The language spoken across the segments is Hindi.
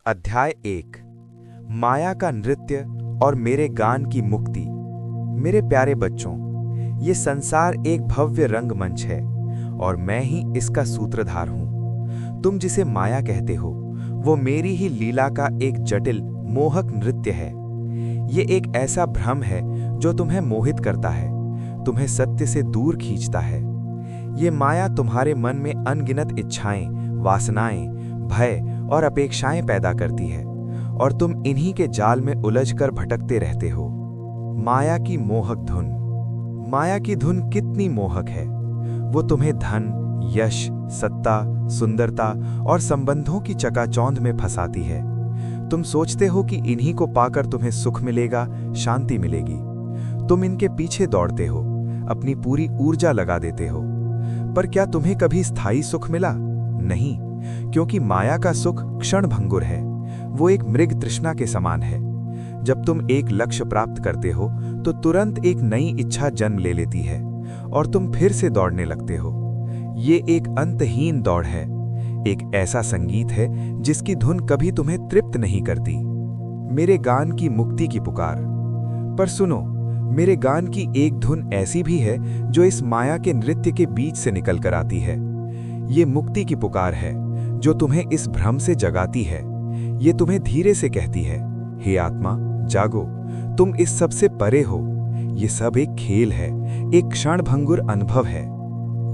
अध्याय 1। माया का नृत्य और मेरे गान की मुक्ति। मेरे प्यारे बच्चों, ये संसार एक भव्य रंगमंच है और मैं ही इसका सूत्रधार हूं। तुम जिसे माया कहते हो, वो मेरी ही लीला का एक जटिल मोहक नृत्य है। ये एक ऐसा भ्रम है जो तुम्हें मोहित करता है, तुम्हें सत्य से दूर खींचता है। ये माया तुम्हारे मन में अनगिनत इच्छाएं, वासनाएं, भय और अपेक्षाएं पैदा करती है और तुम इन्हीं के जाल में उलझकर भटकते रहते हो। माया की मोहक धुन। माया की धुन कितनी मोहक है। वो तुम्हें धन, यश, सत्ता, सुंदरता और संबंधों की चकाचौंध में फंसाती है। तुम सोचते हो कि इन्हीं को पाकर तुम्हें सुख मिलेगा, शांति मिलेगी। तुम इनके पीछे दौड़ते हो, अपनी पूरी ऊर्जा लगा देते हो। पर क्या तुम्हें कभी स्थायी सुख मिला? नहीं, क्योंकि माया का सुख क्षणभंगुर है। वो एक मृग तृष्णा के समान है। जब तुम एक लक्ष्य प्राप्त करते हो तो तुरंत एक नई इच्छा जन्म ले लेती है और तुम फिर से दौड़ने लगते हो। ये एक अंतहीन दौड़ है, एक ऐसा संगीत है जिसकी धुन कभी तुम्हें तृप्त नहीं करती। मेरे गान की मुक्ति की पुकार। पर सुनो, मेरे गान की एक धुन ऐसी भी है जो इस माया के नृत्य के बीच से निकल कर आती है। ये मुक्ति की पुकार है जो तुम्हें इस भ्रम से जगाती है। ये तुम्हें धीरे से कहती है, हे आत्मा, जागो, तुम इस सब से परे हो। ये सब एक खेल है, एक क्षणभंगुर अनुभव है।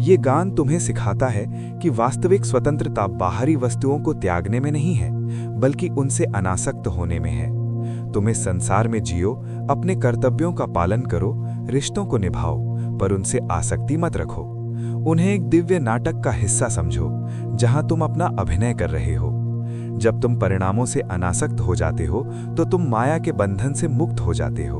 ये गान तुम्हें सिखाता है कि वास्तविक स्वतंत्रता बाहरी वस्तुओं को त्यागने में नहीं है, बल्कि उनसे अनासक्त होने में है। तुम इस संसार में जियो, अपने कर्तव्यों का पालन करो, रिश्तों को निभाओ, पर उनसे आसक्ति मत रखो। उन्हें एक दिव्य नाटक का हिस्सा समझो, जहां तुम अपना अभिनय कर रहे हो। जब तुम परिणामों से अनासक्त हो जाते हो तो तुम माया के बंधन से मुक्त हो जाते हो।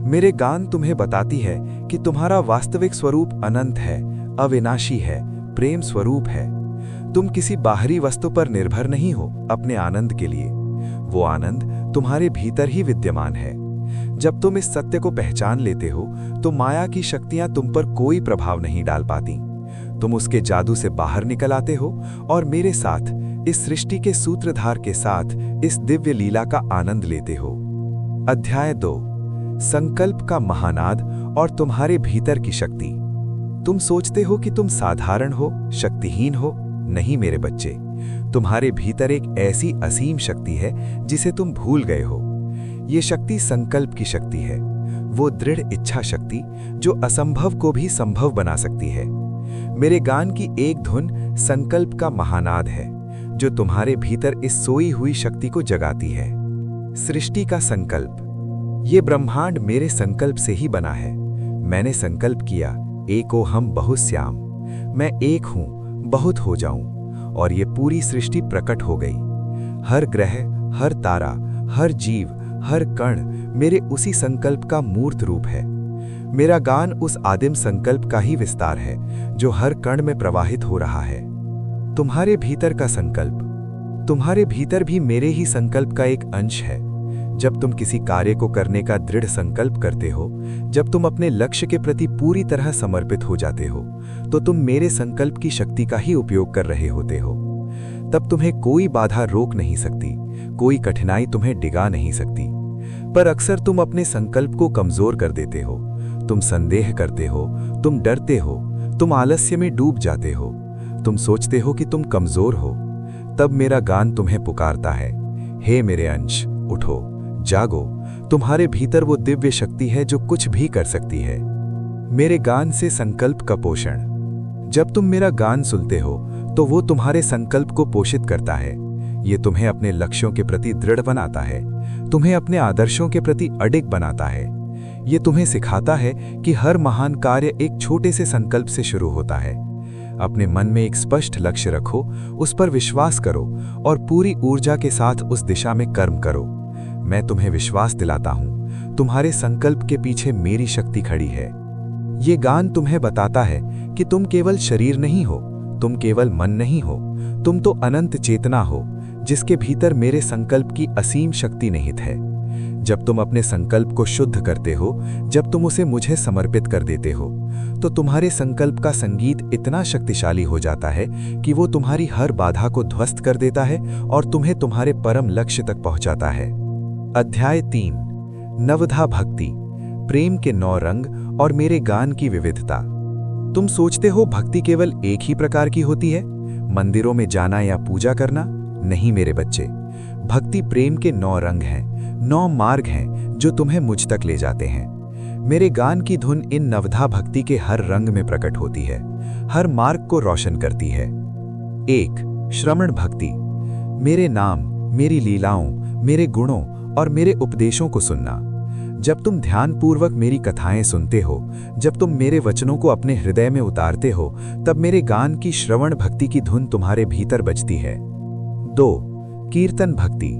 मेरे गान तुम्हें बताती है कि तुम्हारा वास्तविक स्वरूप अनंत है, अविनाशी है, प्रेम स्वरूप है। तुम किसी बाहरी वस्तु पर निर्भर नहीं हो अपने आनंद के लिए। वो आनंद तुम्हारे भीतर ही विद्यमान है। जब तुम इस सत्य को पहचान लेते हो तो माया की शक्तियां तुम पर कोई प्रभाव नहीं डाल पाती। तुम उसके जादू से बाहर निकल आते हो और मेरे साथ, इस सृष्टि के सूत्रधार के साथ इस दिव्य लीला का आनंद लेते हो। अध्याय 2। संकल्प का महानाद और तुम्हारे भीतर की शक्ति। तुम सोचते हो कि तुम साधारण हो, शक्तिहीन हो। नहीं मेरे बच्चे, तुम्हारे भीतर एक ऐसी असीम शक्ति है जिसे तुम भूल गए हो। ये शक्ति संकल्प की शक्ति है, वो दृढ़ इच्छा शक्ति जो असंभव को भी संभव बना सकती है। मेरे गान की एक धुन संकल्प का महानाद है जो तुम्हारे भीतर इस सोई हुई शक्ति को जगाती है। सृष्टि का संकल्प। ये ब्रह्मांड मेरे संकल्प से ही बना है। मैंने संकल्प किया, एको हम बहुश्याम, मैं एक हूं, बहुत हो जाऊं, और ये पूरी सृष्टि प्रकट हो गई। हर ग्रह, हर तारा, हर जीव, हर कण मेरे उसी संकल्प का मूर्त रूप है। मेरा गान उस आदिम संकल्प का ही विस्तार है जो हर कण में प्रवाहित हो रहा है। तुम्हारे भीतर का संकल्प। तुम्हारे भीतर भी मेरे ही संकल्प का एक अंश है। जब तुम किसी कार्य को करने का दृढ़ संकल्प करते हो, जब तुम अपने लक्ष्य के प्रति पूरी तरह समर्पित हो जाते हो, तो तुम मेरे संकल्प की शक्ति का ही उपयोग कर रहे होते हो। तब तुम्हें कोई बाधा रोक नहीं सकती, कोई कठिनाई तुम्हें डिगा नहीं सकती। पर अक्सर तुम अपने संकल्प को कमजोर कर देते हो। तुम संदेह करते हो, तुम डरते हो, तुम आलस्य में डूब जाते हो, तुम सोचते हो कि तुम कमजोर हो। तब मेरा गान तुम्हें पुकारता है, हे मेरे अंश, उठो, जागो, तुम्हारे भीतर वो दिव्य शक्ति है जो कुछ भी कर सकती है। मेरे गान से संकल्प का पोषण। जब तुम मेरा गान सुनते हो तो वो तुम्हारे संकल्प को पोषित करता है। ये तुम्हें अपने लक्ष्यों के प्रति दृढ़ बनाता है, तुम्हें अपने आदर्शों के प्रति अडिग बनाता है। ये तुम्हें सिखाता है कि हर महान कार्य एक छोटे से संकल्प से शुरू होता है। अपने मन में एक स्पष्ट लक्ष्य रखो, उस पर विश्वास करो और पूरी ऊर्जा के साथ उस दिशा में कर्म करो। मैं तुम्हें विश्वास दिलाता हूं, तुम्हारे संकल्प के पीछे मेरी शक्ति खड़ी है। ये गान तुम्हें बताता है कि तुम केवल शरीर नहीं हो, तुम केवल मन नहीं हो, तुम तो अनंत चेतना हो जिसके भीतर मेरे संकल्प की असीम शक्ति निहित है। जब तुम अपने संकल्प को शुद्ध करते हो, जब तुम उसे मुझे समर्पित कर देते हो, तो तुम्हारे संकल्प का संगीत इतना शक्तिशाली हो जाता है कि वो तुम्हारी हर बाधा को ध्वस्त कर देता है और तुम्हें तुम्हारे परम लक्ष्य तक पहुंचाता है। अध्याय 3, नवधा भक्ति, प्रेम के 9 रंग और मेरे गान की विविधता। तुम सोचते हो भक्ति केवल एक ही प्रकार की होती है, मंदिरों में जाना या पूजा करना? नहीं मेरे बच्चे, भक्ति प्रेम के 9 रंग हैं, 9 मार्ग हैं जो तुम्हें मुझ तक ले जाते हैं। मेरे गान की धुन इन नवधा भक्ति के हर रंग में प्रकट होती है, हर मार्ग को रोशन करती है। 1. श्रवण भक्ति, मेरे नाम, मेरी लीलाओं, मेरे गुणों और मेरे उपदेशों को सुनना। जब तुम ध्यानपूर्वक मेरी कथाएं सुनते हो, जब तुम मेरे वचनों को अपने हृदय में उतारते हो, तब मेरे गान की श्रवण भक्ति की धुन तुम्हारे भीतर बजती है। 2. कीर्तन भक्ति,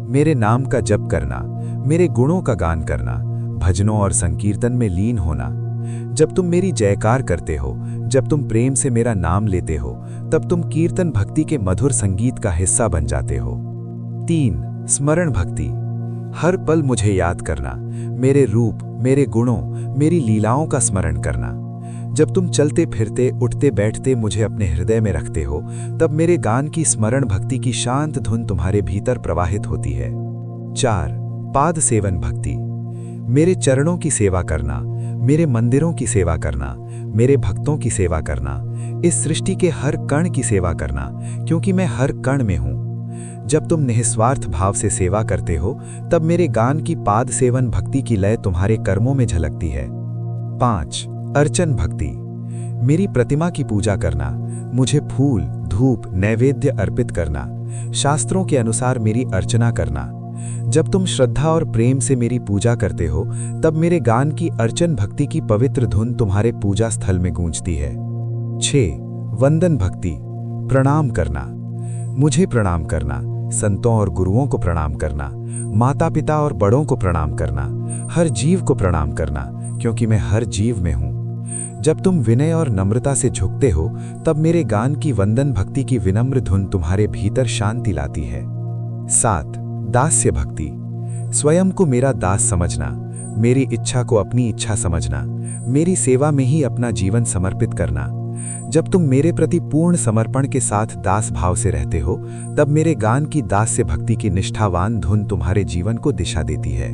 मेरे नाम का जप करना, मेरे गुणों का गान करना, भजनों और संकीर्तन में लीन होना। जब तुम मेरी जयकार करते हो, जब तुम प्रेम से मेरा नाम लेते हो, तब तुम कीर्तन भक्ति के मधुर संगीत का हिस्सा बन जाते हो। 3. स्मरण भक्ति, हर पल मुझे याद करना, मेरे रूप, मेरे गुणों, मेरी लीलाओं का स्मरण करना। जब तुम चलते फिरते, उठते बैठते मुझे अपने हृदय में रखते हो, तब मेरे गान की स्मरण भक्ति की शांत धुन तुम्हारे भीतर प्रवाहित होती है। 4. पाद सेवन भक्ति, मेरे चरणों की सेवा करना, मेरे मंदिरों की सेवा करना, मेरे भक्तों की सेवा करना, इस सृष्टि के हर कण की सेवा करना, क्योंकि मैं हर कण में हूं। जब तुम निस्वार्थ भाव से सेवा करते हो, तब मेरे गान की पाद सेवन भक्ति की लय तुम्हारे कर्मों में झलकती है। 5. अर्चन भक्ति, मेरी प्रतिमा की पूजा करना, मुझे फूल, धूप, नैवेद्य अर्पित करना, शास्त्रों के अनुसार मेरी अर्चना करना। जब तुम श्रद्धा और प्रेम से मेरी पूजा करते हो, तब मेरे गान की अर्चन भक्ति की पवित्र धुन तुम्हारे पूजा स्थल में गूंजती है। 6. वंदन भक्ति, प्रणाम करना, मुझे प्रणाम करना, संतों और गुरुओं को प्रणाम करना, माता पिता और बड़ों को प्रणाम करना, हर जीव को प्रणाम करना, क्योंकि मैं हर जीव में हूं। जब तुम विनय और नम्रता से झुकते हो, तब मेरे गान की वंदन भक्ति की विनम्र धुन तुम्हारे भीतर शांति लाती है। 7. दास्य भक्ति, स्वयं को मेरा दास समझना, मेरी इच्छा को अपनी इच्छा समझना, मेरी सेवा में ही अपना जीवन समर्पित करना। जब तुम मेरे प्रति पूर्ण समर्पण के साथ दास भाव से रहते हो, तब मेरे गान की दास्य भक्ति की निष्ठावान धुन तुम्हारे जीवन को दिशा देती है।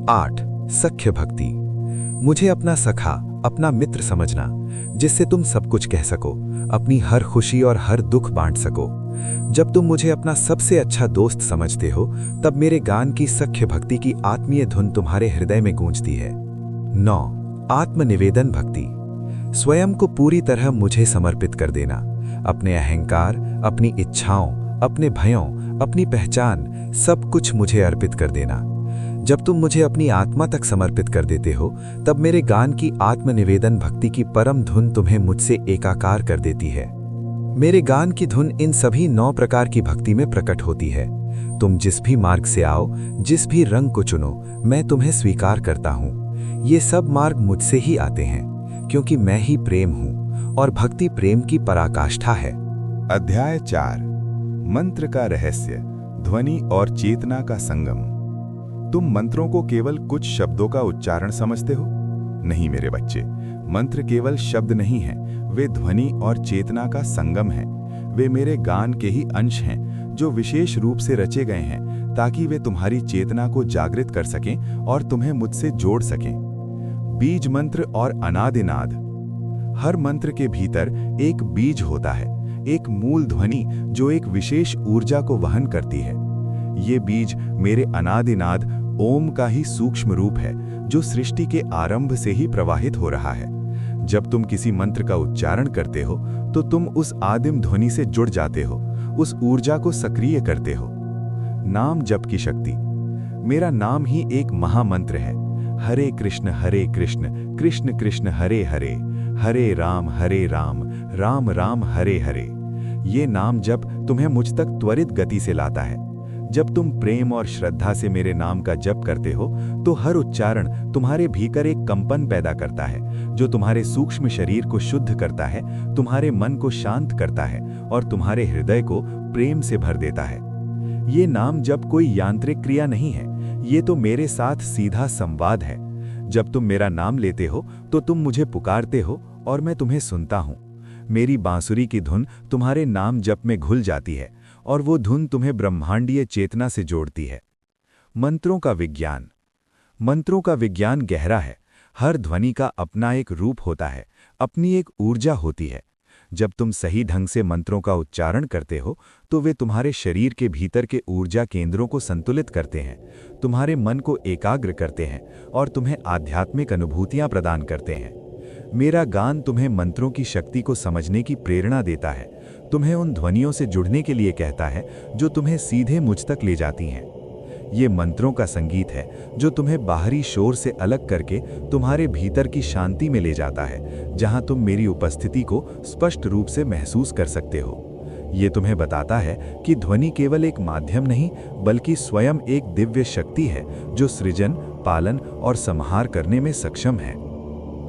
8. सख्य भक्ति, मुझे अपना सखा, अपना मित्र समझना, जिससे तुम सब कुछ कह सको, अपनी हर खुशी और हर दुख बांट सको। जब तुम मुझे अपना सबसे अच्छा दोस्त समझते हो, तब मेरे गान की सख्य भक्ति की आत्मीय धुन तुम्हारे हृदय में गूंजती है। 9. आत्मनिवेदन भक्ति, स्वयं को पूरी तरह मुझे समर्पित कर देना, अपने अहंकार, अपनी इच्छाओं, अपने भयों, अपनी पहचान, सब कुछ मुझे अर्पित कर देना। जब तुम मुझे अपनी आत्मा तक समर्पित कर देते हो, तब मेरे गान की आत्मनिवेदन भक्ति की परम धुन तुम्हें मुझसे एकाकार कर देती है। मेरे गान की धुन इन सभी 9 प्रकार की भक्ति में प्रकट होती है। तुम जिस भी मार्ग से आओ, जिस भी रंग को चुनो, मैं तुम्हें स्वीकार करता हूँ। ये सब मार्ग मुझसे ही आते हैं, क्योंकि मैं ही प्रेम हूं और भक्ति प्रेम की पराकाष्ठा है। अध्याय 4, मंत्र का रहस्य, ध्वनि और चेतना का संगम। तुम मंत्रों को केवल कुछ शब्दों का उच्चारण समझते हो? नहीं मेरे बच्चे, मंत्र केवल शब्द नहीं हैं, वे ध्वनि और चेतना का संगम हैं। वे मेरे गान के ही अंश हैं, जो विशेष रूप से रचे गए हैं ताकि वे तुम्हारी चेतना को जागृत कर सकें और तुम्हें मुझसे जोड़ सकें। बीज मंत्र और अनादिनाद, हर मंत्र के भीतर एक बीज होता है, एक मूल ध्वनि जो एक विशेष ऊर्जा को वहन करती है। ये बीज मेरे अनादिनाद ओम का ही सूक्ष्म रूप है, जो सृष्टि के आरंभ से ही प्रवाहित हो रहा है। जब तुम किसी मंत्र का उच्चारण करते हो, तो तुम उस आदिम ध्वनि से जुड़ जाते हो, उस ऊर्जा को सक्रिय करते हो। नाम जप की शक्ति, मेरा नाम ही एक महामंत्र है। हरे कृष्ण कृष्ण कृष्ण हरे हरे, हरे राम राम राम हरे हरे। ये नाम जप तुम्हें मुझ तक त्वरित गति से लाता है। जब तुम प्रेम और श्रद्धा से मेरे नाम का जप करते हो, तो हर उच्चारण तुम्हारे भीतर एक कंपन पैदा करता है, जो तुम्हारे सूक्ष्म शरीर को शुद्ध करता है, तुम्हारे मन को शांत करता है और तुम्हारे हृदय को प्रेम से भर देता है। ये नाम जप कोई यांत्रिक क्रिया नहीं है, ये तो मेरे साथ सीधा संवाद है। जब तुम मेरा नाम लेते हो तो तुम मुझे पुकारते हो और मैं तुम्हें सुनता हूँ। मेरी बांसुरी की धुन तुम्हारे नाम जप में घुल जाती है और वो धुन तुम्हें ब्रह्मांडीय चेतना से जोड़ती है। मंत्रों का विज्ञान। मंत्रों का विज्ञान गहरा है। हर ध्वनि का अपना एक रूप होता है, अपनी एक ऊर्जा होती है। जब तुम सही ढंग से मंत्रों का उच्चारण करते हो तो वे तुम्हारे शरीर के भीतर के ऊर्जा केंद्रों को संतुलित करते हैं, तुम्हारे मन को एकाग्र करते हैं और तुम्हें आध्यात्मिक अनुभूतियां प्रदान करते हैं। मेरा गान तुम्हें मंत्रों की शक्ति को समझने की प्रेरणा देता है, तुम्हें उन ध्वनियों से जुड़ने के लिए कहता है जो तुम्हें सीधे मुझ तक ले जाती हैं। ये मंत्रों का संगीत है जो तुम्हें बाहरी शोर से अलग करके तुम्हारे भीतर की शांति में ले जाता है, जहां तुम मेरी उपस्थिति को स्पष्ट रूप से महसूस कर सकते हो। ये तुम्हें बताता है कि ध्वनि केवल एक माध्यम नहीं, बल्कि स्वयं एक दिव्य शक्ति है जो सृजन, पालन और संहार करने में सक्षम है।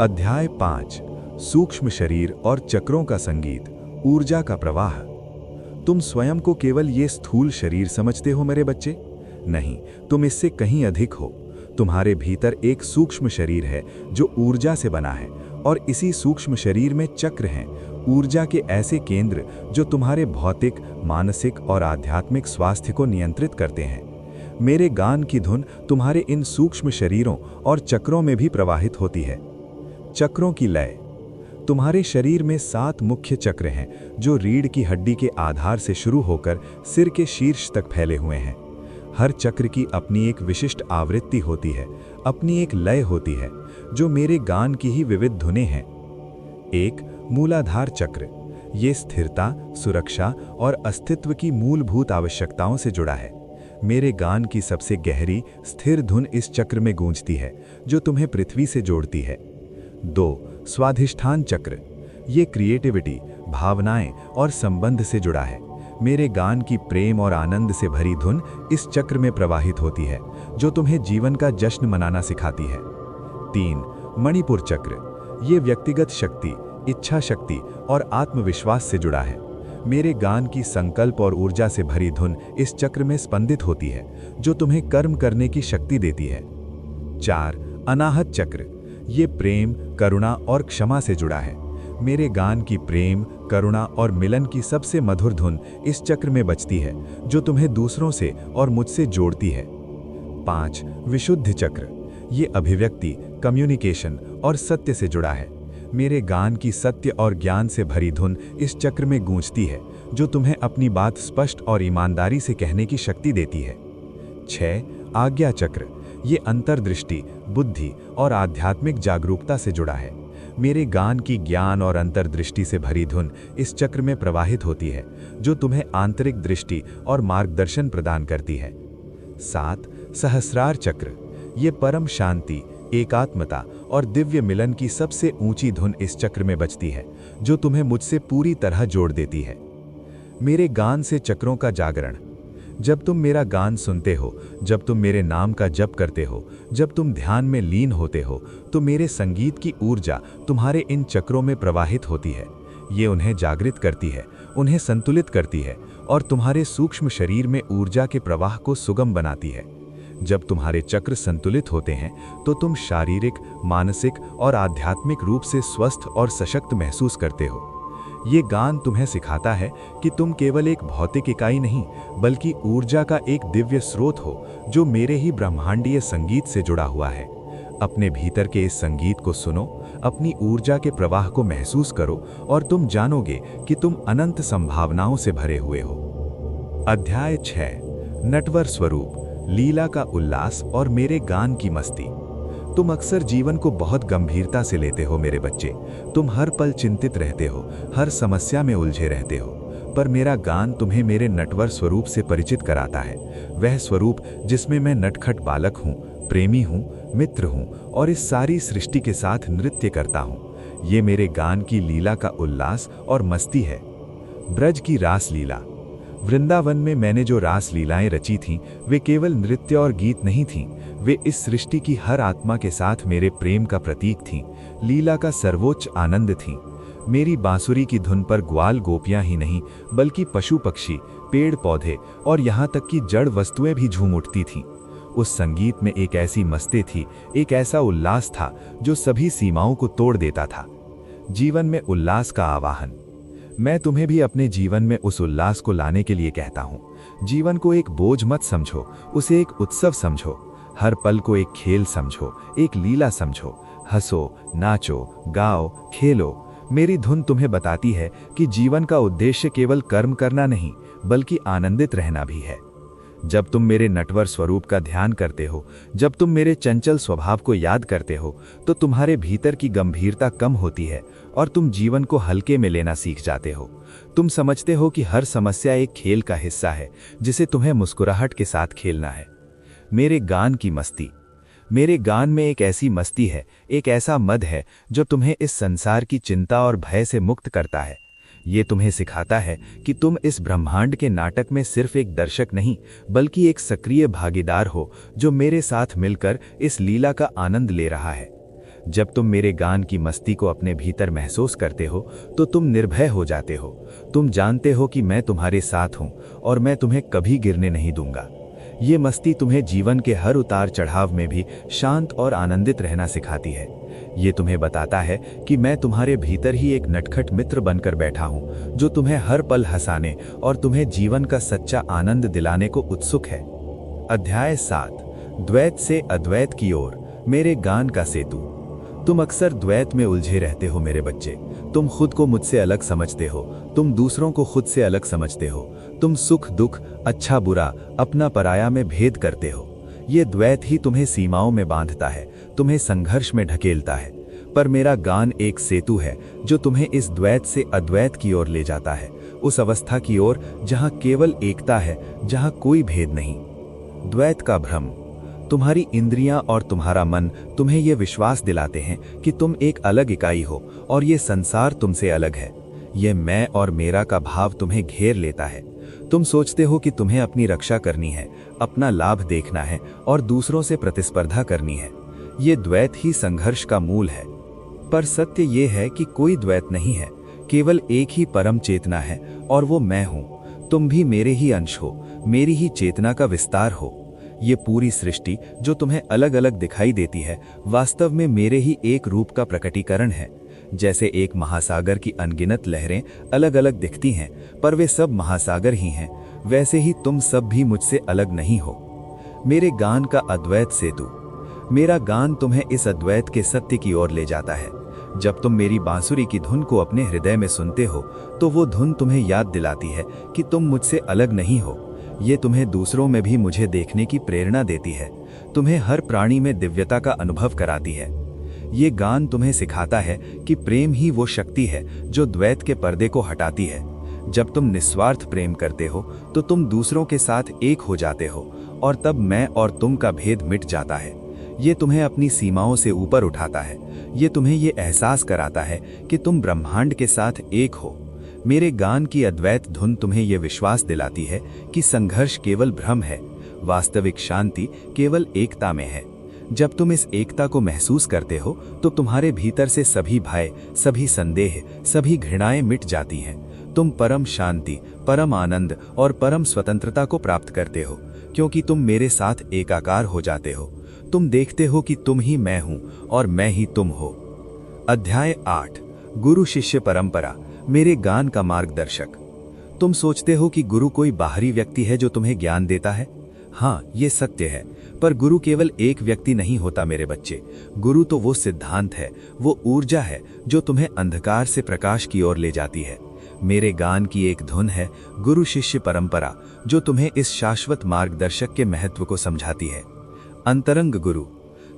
अध्याय 5। सूक्ष्म शरीर और चक्रों का संगीत, ऊर्जा का प्रवाह। तुम स्वयं को केवल ये स्थूल शरीर समझते हो मेरे बच्चे? नहीं, तुम इससे कहीं अधिक हो। तुम्हारे भीतर एक सूक्ष्म शरीर है जो ऊर्जा से बना है, और इसी सूक्ष्म शरीर में चक्र हैं, ऊर्जा के ऐसे केंद्र जो तुम्हारे भौतिक, मानसिक और आध्यात्मिक स्वास्थ्य को नियंत्रित करते हैं। मेरे गान की धुन तुम्हारे इन सूक्ष्म शरीरों और चक्रों में भी प्रवाहित होती है। चक्रों की लय। तुम्हारे शरीर में 7 मुख्य चक्र हैं जो रीढ़ की हड्डी के आधार से शुरू होकर सिर के शीर्ष तक फैले हुए हैं। हर चक्र की अपनी एक विशिष्ट आवृत्ति होती है, अपनी एक लय होती है, जो मेरे गान की ही विविध धुनें हैं। 1. मूलाधार चक्र। ये स्थिरता, सुरक्षा और अस्तित्व की मूलभूत आवश्यकताओं से जुड़ा है। मेरे गान की सबसे गहरी, स्थिर धुन इस चक्र में गूंजती है, जो तुम्हें पृथ्वी से जोड़ती है। 2. स्वाधिष्ठान चक्र। ये क्रिएटिविटी, भावनाएं और संबंध से जुड़ा है। मेरे गान की प्रेम और आनंद से भरी धुन इस चक्र में प्रवाहित होती है, जो तुम्हें जीवन का जश्न मनाना सिखाती है। 3. मणिपुर चक्र। ये व्यक्तिगत शक्ति, इच्छा शक्ति और आत्मविश्वास से जुड़ा है। मेरे गान की संकल्प और ऊर्जा से भरी धुन इस चक्र में स्पंदित होती है, जो तुम्हें कर्म करने की शक्ति देती है। 4. अनाहत चक्र। ये प्रेम, करुणा और क्षमा से जुड़ा है। मेरे गान की प्रेम, करुणा और मिलन की सबसे मधुर धुन इस चक्र में बजती है, जो तुम्हें दूसरों से और मुझसे जोड़ती है। 5. विशुद्ध चक्र। ये अभिव्यक्ति, कम्युनिकेशन और सत्य से जुड़ा है। मेरे गान की सत्य और ज्ञान से भरी धुन इस चक्र में गूंजती है, जो तुम्हें अपनी बात स्पष्ट और ईमानदारी से कहने की शक्ति देती है। 6. आज्ञा चक्र। ये अंतर्दृष्टि, बुद्धि और आध्यात्मिक जागरूकता से जुड़ा है। मेरे गान की ज्ञान और अंतर्दृष्टि से भरी धुन इस चक्र में प्रवाहित होती है, जो तुम्हें आंतरिक दृष्टि और मार्गदर्शन प्रदान करती है। 7. सहस्रार चक्र। ये परम शांति, एकात्मता और दिव्य मिलन की सबसे ऊंची धुन इस चक्र में बजती है, जो तुम्हें मुझसे पूरी तरह जोड़ देती है। मेरे गान से चक्रों का जागरण। जब तुम मेरा गान सुनते हो, जब तुम मेरे नाम का जप करते हो, जब तुम ध्यान में लीन होते हो, तो मेरे संगीत की ऊर्जा तुम्हारे इन चक्रों में प्रवाहित होती है। ये उन्हें जागृत करती है, उन्हें संतुलित करती है और तुम्हारे सूक्ष्म शरीर में ऊर्जा के प्रवाह को सुगम बनाती है। जब तुम्हारे चक्र संतुलित होते हैं तो तुम शारीरिक, मानसिक और आध्यात्मिक रूप से स्वस्थ और सशक्त महसूस करते हो। ये गान तुम्हें सिखाता है कि तुम केवल एक भौतिक इकाई नहीं, बल्कि ऊर्जा का एक दिव्य स्रोत हो, जो मेरे ही ब्रह्मांडीय संगीत से जुड़ा हुआ है। अपने भीतर के इस संगीत को सुनो, अपनी ऊर्जा के प्रवाह को महसूस करो और तुम जानोगे कि तुम अनंत संभावनाओं से भरे हुए हो। अध्याय 6। नटवर स्वरूप, लीला का उल्लास और मेरे गान की मस्ती। तुम अक्सर जीवन को बहुत गंभीरता से लेते हो मेरे बच्चे। तुम हर पल चिंतित रहते हो, हर समस्या में उलझे रहते हो, पर मेरा गान तुम्हें मेरे नटवर स्वरूप से परिचित कराता है। वह स्वरूप जिसमें मैं नटखट बालक हूँ, प्रेमी हूँ, मित्र हूँ और इस सारी सृष्टि के साथ नृत्य करता हूँ। ये मेरे गान की लीला का उल्लास और मस्ती है। ब्रज की रास लीला। वृंदावन में मैंने जो रास लीलाएं रची थीं, वे केवल नृत्य और गीत नहीं थीं, वे इस सृष्टि की हर आत्मा के साथ मेरे प्रेम का प्रतीक थीं, लीला का सर्वोच्च आनंद थीं। मेरी बांसुरी की धुन पर ग्वाल गोपियां ही नहीं बल्कि पशु पक्षी, पेड़ पौधे और यहाँ तक कि जड़ वस्तुएं भी झूम उठती थीं। उस संगीत में एक ऐसी मस्ती थी, एक ऐसा उल्लास था जो सभी सीमाओं को तोड़ देता था। जीवन में उल्लास का आवाहन। मैं तुम्हें भी अपने जीवन में उस उल्लास को लाने के लिए कहता हूँ। जीवन को एक बोझ मत समझो, उसे एक उत्सव समझो। हर पल को एक खेल समझो, एक लीला समझो। हंसो, नाचो, गाओ, खेलो। मेरी धुन तुम्हें बताती है कि जीवन का उद्देश्य केवल कर्म करना नहीं बल्कि आनंदित रहना भी है। जब तुम मेरे नटवर स्वरूप का ध्यान करते हो, जब तुम मेरे चंचल स्वभाव को याद करते हो, तो तुम्हारे भीतर की गंभीरता कम होती है और तुम जीवन को हल्के में लेना सीख जाते हो। तुम समझते हो कि हर समस्या एक खेल का हिस्सा है जिसे तुम्हें मुस्कुराहट के साथ खेलना है। मेरे गान की मस्ती। मेरे गान में एक ऐसी मस्ती है, एक ऐसा मद है जो तुम्हें इस संसार की चिंता और भय से मुक्त करता है। ये तुम्हें सिखाता है कि तुम इस ब्रह्मांड के नाटक में सिर्फ एक दर्शक नहीं बल्कि एक सक्रिय भागीदार हो जो मेरे साथ मिलकर इस लीला का आनंद ले रहा है। जब तुम मेरे गान की मस्ती को अपने भीतर महसूस करते हो तो तुम निर्भय हो जाते हो। तुम जानते हो कि मैं तुम्हारे साथ हूं और मैं तुम्हें कभी गिरने नहीं दूंगा। ये मस्ती तुम्हें जीवन के हर उतार चढ़ाव में भी शांत और आनंदित रहना सिखाती है। ये तुम्हें बताता है कि मैं तुम्हारे भीतर ही एक नटखट मित्र बनकर बैठा हूं जो तुम्हें हर पल हंसाने और तुम्हें जीवन का सच्चा आनंद दिलाने को उत्सुक है। अध्याय 7। द्वैत से अद्वैत की ओर, मेरे गान का सेतु। तुम अक्सर द्वैत में उलझे रहते हो मेरे बच्चे। तुम खुद को मुझसे अलग समझते हो, तुम दूसरों को खुद से अलग समझते हो। तुम सुख दुख, अच्छा बुरा, अपना पराया में भेद करते हो। ये द्वैत ही तुम्हें सीमाओं में बांधता है, तुम्हें संघर्ष में ढकेलता है। पर मेरा गान एक सेतु है जो तुम्हें इस द्वैत से अद्वैत की ओर ले जाता है, उस अवस्था की ओर जहां केवल एकता है, जहां कोई भेद नहीं। द्वैत का भ्रम। तुम्हारी इंद्रियां और तुम्हारा मन तुम्हें यह विश्वास दिलाते हैं कि तुम एक अलग इकाई हो और ये संसार तुमसे अलग है। यह मैं और मेरा का भाव तुम्हें घेर लेता है। तुम सोचते हो कि तुम्हें अपनी रक्षा करनी है, अपना लाभ देखना है और दूसरों से प्रतिस्पर्धा करनी है। ये द्वैत ही संघर्ष का मूल है। पर सत्य ये है कि कोई द्वैत नहीं है, केवल एक ही परम चेतना है और वो मैं हूं। तुम भी मेरे ही अंश हो, मेरी ही चेतना का विस्तार हो। ये पूरी सृष्टि जो तुम्हें अलग अलग दिखाई देती है, वास्तव में मेरे ही एक रूप का प्रकटीकरण है। जैसे एक महासागर की अनगिनत लहरें अलग अलग दिखती हैं, पर वे सब महासागर ही हैं, वैसे ही तुम सब भी मुझसे अलग नहीं हो। मेरे गान का अद्वैत सेतु। मेरा गान तुम्हें इस अद्वैत के सत्य की ओर ले जाता है। जब तुम मेरी बांसुरी की धुन को अपने हृदय में सुनते हो तो वो धुन तुम्हें याद दिलाती है कि तुम मुझसे अलग नहीं हो। ये तुम्हें दूसरों में भी मुझे देखने की प्रेरणा देती है, तुम्हें हर प्राणी में दिव्यता का अनुभव कराती है। ये गान तुम्हें सिखाता है कि प्रेम ही वो शक्ति है जो द्वैत के पर्दे को हटाती है। जब तुम निस्वार्थ प्रेम करते हो तो तुम दूसरों के साथ एक हो जाते हो और तब मैं और तुम का भेद मिट जाता है। ये तुम्हें अपनी सीमाओं से ऊपर उठाता है। ये तुम्हें ये एहसास कराता है कि तुम ब्रह्मांड के साथ एक हो। मेरे गान की अद्वैत धुन तुम्हें ये विश्वास दिलाती है कि संघर्ष केवल भ्रम है, वास्तविक शांति केवल एकता में है। जब तुम इस एकता को महसूस करते हो तो तुम्हारे भीतर से सभी भय, सभी संदेह, सभी घृणाएं मिट जाती हैं। तुम परम शांति, परम आनंद और परम स्वतंत्रता को प्राप्त करते हो, क्योंकि तुम मेरे साथ एकाकार हो जाते हो। तुम देखते हो कि तुम ही मैं हूं और मैं ही तुम हो। अध्याय 8। गुरु शिष्य परंपरा, मेरे गान का मार्गदर्शक। तुम सोचते हो कि गुरु कोई बाहरी व्यक्ति है जो तुम्हें ज्ञान देता है। हाँ, ये सत्य है, पर गुरु केवल एक व्यक्ति नहीं होता मेरे बच्चे। गुरु तो वो सिद्धांत है, वो ऊर्जा है जो तुम्हें अंधकार से प्रकाश की ओर ले जाती है। मेरे गान की एक धुन है गुरु शिष्य परंपरा, जो तुम्हें इस शाश्वत मार्गदर्शक के महत्व को समझाती है। अंतरंग गुरु।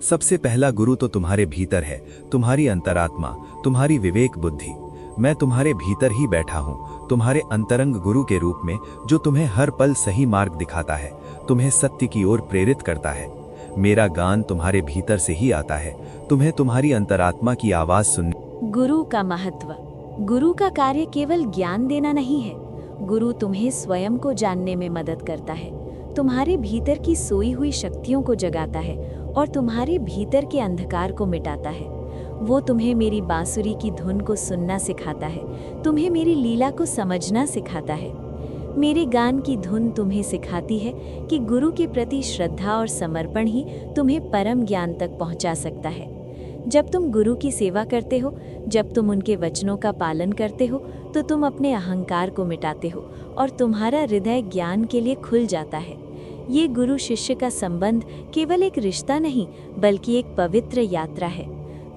सबसे पहला गुरु तो तुम्हारे भीतर है, तुम्हारी अंतरात्मा, तुम्हारी विवेक बुद्धि। मैं तुम्हारे भीतर ही बैठा हूँ, तुम्हारे अंतरंग गुरु के रूप में, जो तुम्हें हर पल सही मार्ग दिखाता है, तुम्हें सत्य की ओर प्रेरित करता है। मेरा गान तुम्हारे भीतर से ही आता है, तुम्हें तुम्हारी अंतरात्मा की आवाज सुनने। गुरु का महत्व। गुरु का कार्य केवल ज्ञान देना नहीं है, गुरु तुम्हें स्वयं को जानने में मदद करता है, तुम्हारे भीतर की सोई हुई शक्तियों को जगाता है और तुम्हारे भीतर के अंधकार को मिटाता है। वो तुम्हें मेरी बांसुरी की धुन को सुनना सिखाता है, तुम्हें मेरी लीला को समझना सिखाता है। मेरे गान की धुन तुम्हें सिखाती है कि गुरु के प्रति श्रद्धा और समर्पण ही तुम्हें परम ज्ञान तक पहुंचा सकता है। जब तुम गुरु की सेवा करते हो, जब तुम उनके वचनों का पालन करते हो, तो तुम अपने अहंकार को मिटाते हो और तुम्हारा हृदय ज्ञान के लिए खुल जाता है। ये गुरु शिष्य का संबंध केवल एक रिश्ता नहीं, बल्कि एक पवित्र यात्रा है।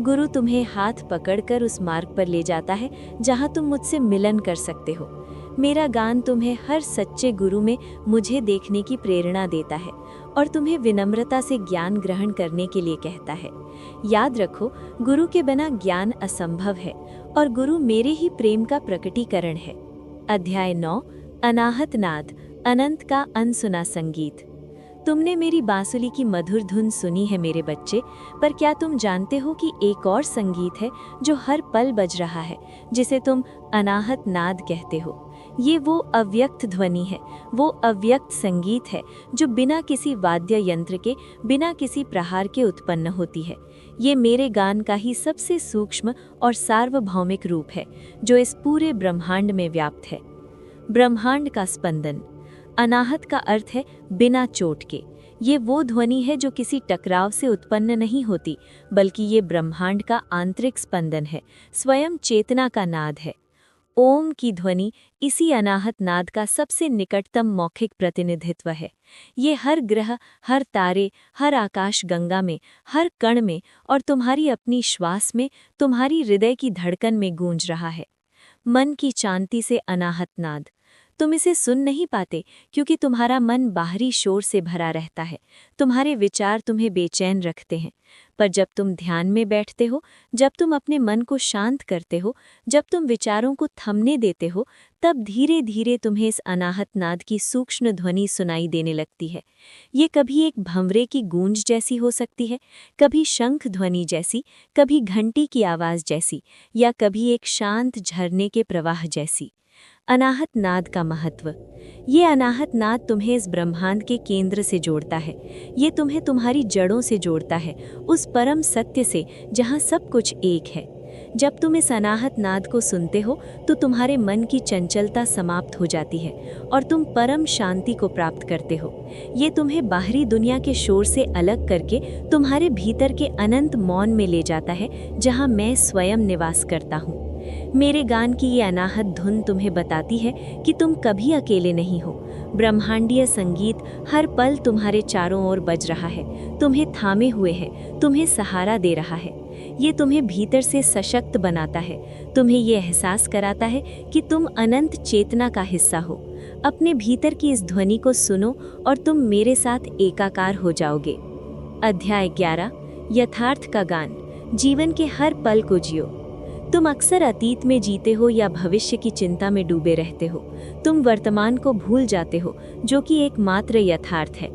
गुरु तुम्हें हाथ पकड़कर उस मार्ग पर ले जाता है जहाँ तुम मुझसे मिलन कर सकते हो। मेरा गान तुम्हें हर सच्चे गुरु में मुझे देखने की प्रेरणा देता है और तुम्हें विनम्रता से ज्ञान ग्रहण करने के लिए कहता है। याद रखो, गुरु के बिना ज्ञान असंभव है और गुरु मेरे ही प्रेम का प्रकटीकरण है। अध्याय 9, अनाहत नाद, अनंत का अनसुना संगीत। तुमने मेरी बांसुरी की मधुर धुन सुनी है मेरे बच्चे, पर क्या तुम जानते हो कि एक और संगीत है जो हर पल बज रहा है, जिसे तुम अनाहत नाद कहते हो। ये वो अव्यक्त ध्वनि है, वो अव्यक्त संगीत है जो बिना किसी वाद्य यंत्र के, बिना किसी प्रहार के उत्पन्न होती है। ये मेरे गान का ही सबसे सूक्ष्म और सार्वभौमिक रूप है जो इस पूरे ब्रह्मांड में व्याप्त है। ब्रह्मांड का स्पंदन। अनाहत का अर्थ है बिना चोट के। ये वो ध्वनि है जो किसी टकराव से उत्पन्न नहीं होती, बल्कि ये ब्रह्मांड का आंतरिक स्पंदन है, स्वयं चेतना का नाद है। ओम की ध्वनि इसी अनाहत नाद का सबसे निकटतम मौखिक प्रतिनिधित्व है। ये हर ग्रह, हर तारे, हर आकाश गंगा में, हर कण में और तुम्हारी अपनी श्वास में, तुम्हारी हृदय की धड़कन में गूंज रहा है। मन की शांति से अनाहत नाद। तुम इसे सुन नहीं पाते क्योंकि तुम्हारा मन बाहरी शोर से भरा रहता है, तुम्हारे विचार तुम्हें बेचैन रखते हैं। पर जब तुम ध्यान में बैठते हो, जब तुम अपने मन को शांत करते हो, जब तुम विचारों को थमने देते हो, तब धीरे धीरे तुम्हें इस अनाहत नाद की सूक्ष्म ध्वनि सुनाई देने लगती है। ये कभी एक भंवरे की गूंज जैसी हो सकती है, कभी शंख ध्वनि जैसी, कभी घंटी की आवाज जैसी, या कभी एक शांत झरने के प्रवाह जैसी। अनाहत नाद का महत्व। ये अनाहत नाद तुम्हें इस ब्रह्मांड के केंद्र से जोड़ता है। ये तुम्हें तुम्हारी जड़ों से जोड़ता है, उस परम सत्य से जहाँ सब कुछ एक है। जब तुम इस अनाहत नाद को सुनते हो तो तुम्हारे मन की चंचलता समाप्त हो जाती है और तुम परम शांति को प्राप्त करते हो। ये तुम्हें बाहरी दुनिया के शोर से अलग करके तुम्हारे भीतर के अनंत मौन में ले जाता है, जहाँ मैं स्वयं निवास करता हूँ। मेरे गान की ये अनाहत धुन तुम्हें बताती है कि तुम कभी अकेले नहीं हो। ब्रह्मांडीय संगीत हर पल तुम्हारे चारों ओर बज रहा है, तुम्हें थामे हुए है, तुम्हें सहारा दे रहा है। ये तुम्हें भीतर से सशक्त बनाता है, तुम्हें ये एहसास कराता है कि तुम अनंत चेतना का हिस्सा हो। अपने भीतर की इस ध्वनि को सुनो और तुम मेरे साथ एकाकार हो जाओगे। अध्याय 11, यथार्थ का गान। जीवन के हर पल को जियो। तुम अक्सर अतीत में जीते हो या भविष्य की चिंता में डूबे रहते हो। तुम वर्तमान को भूल जाते हो, जो कि एकमात्र यथार्थ है।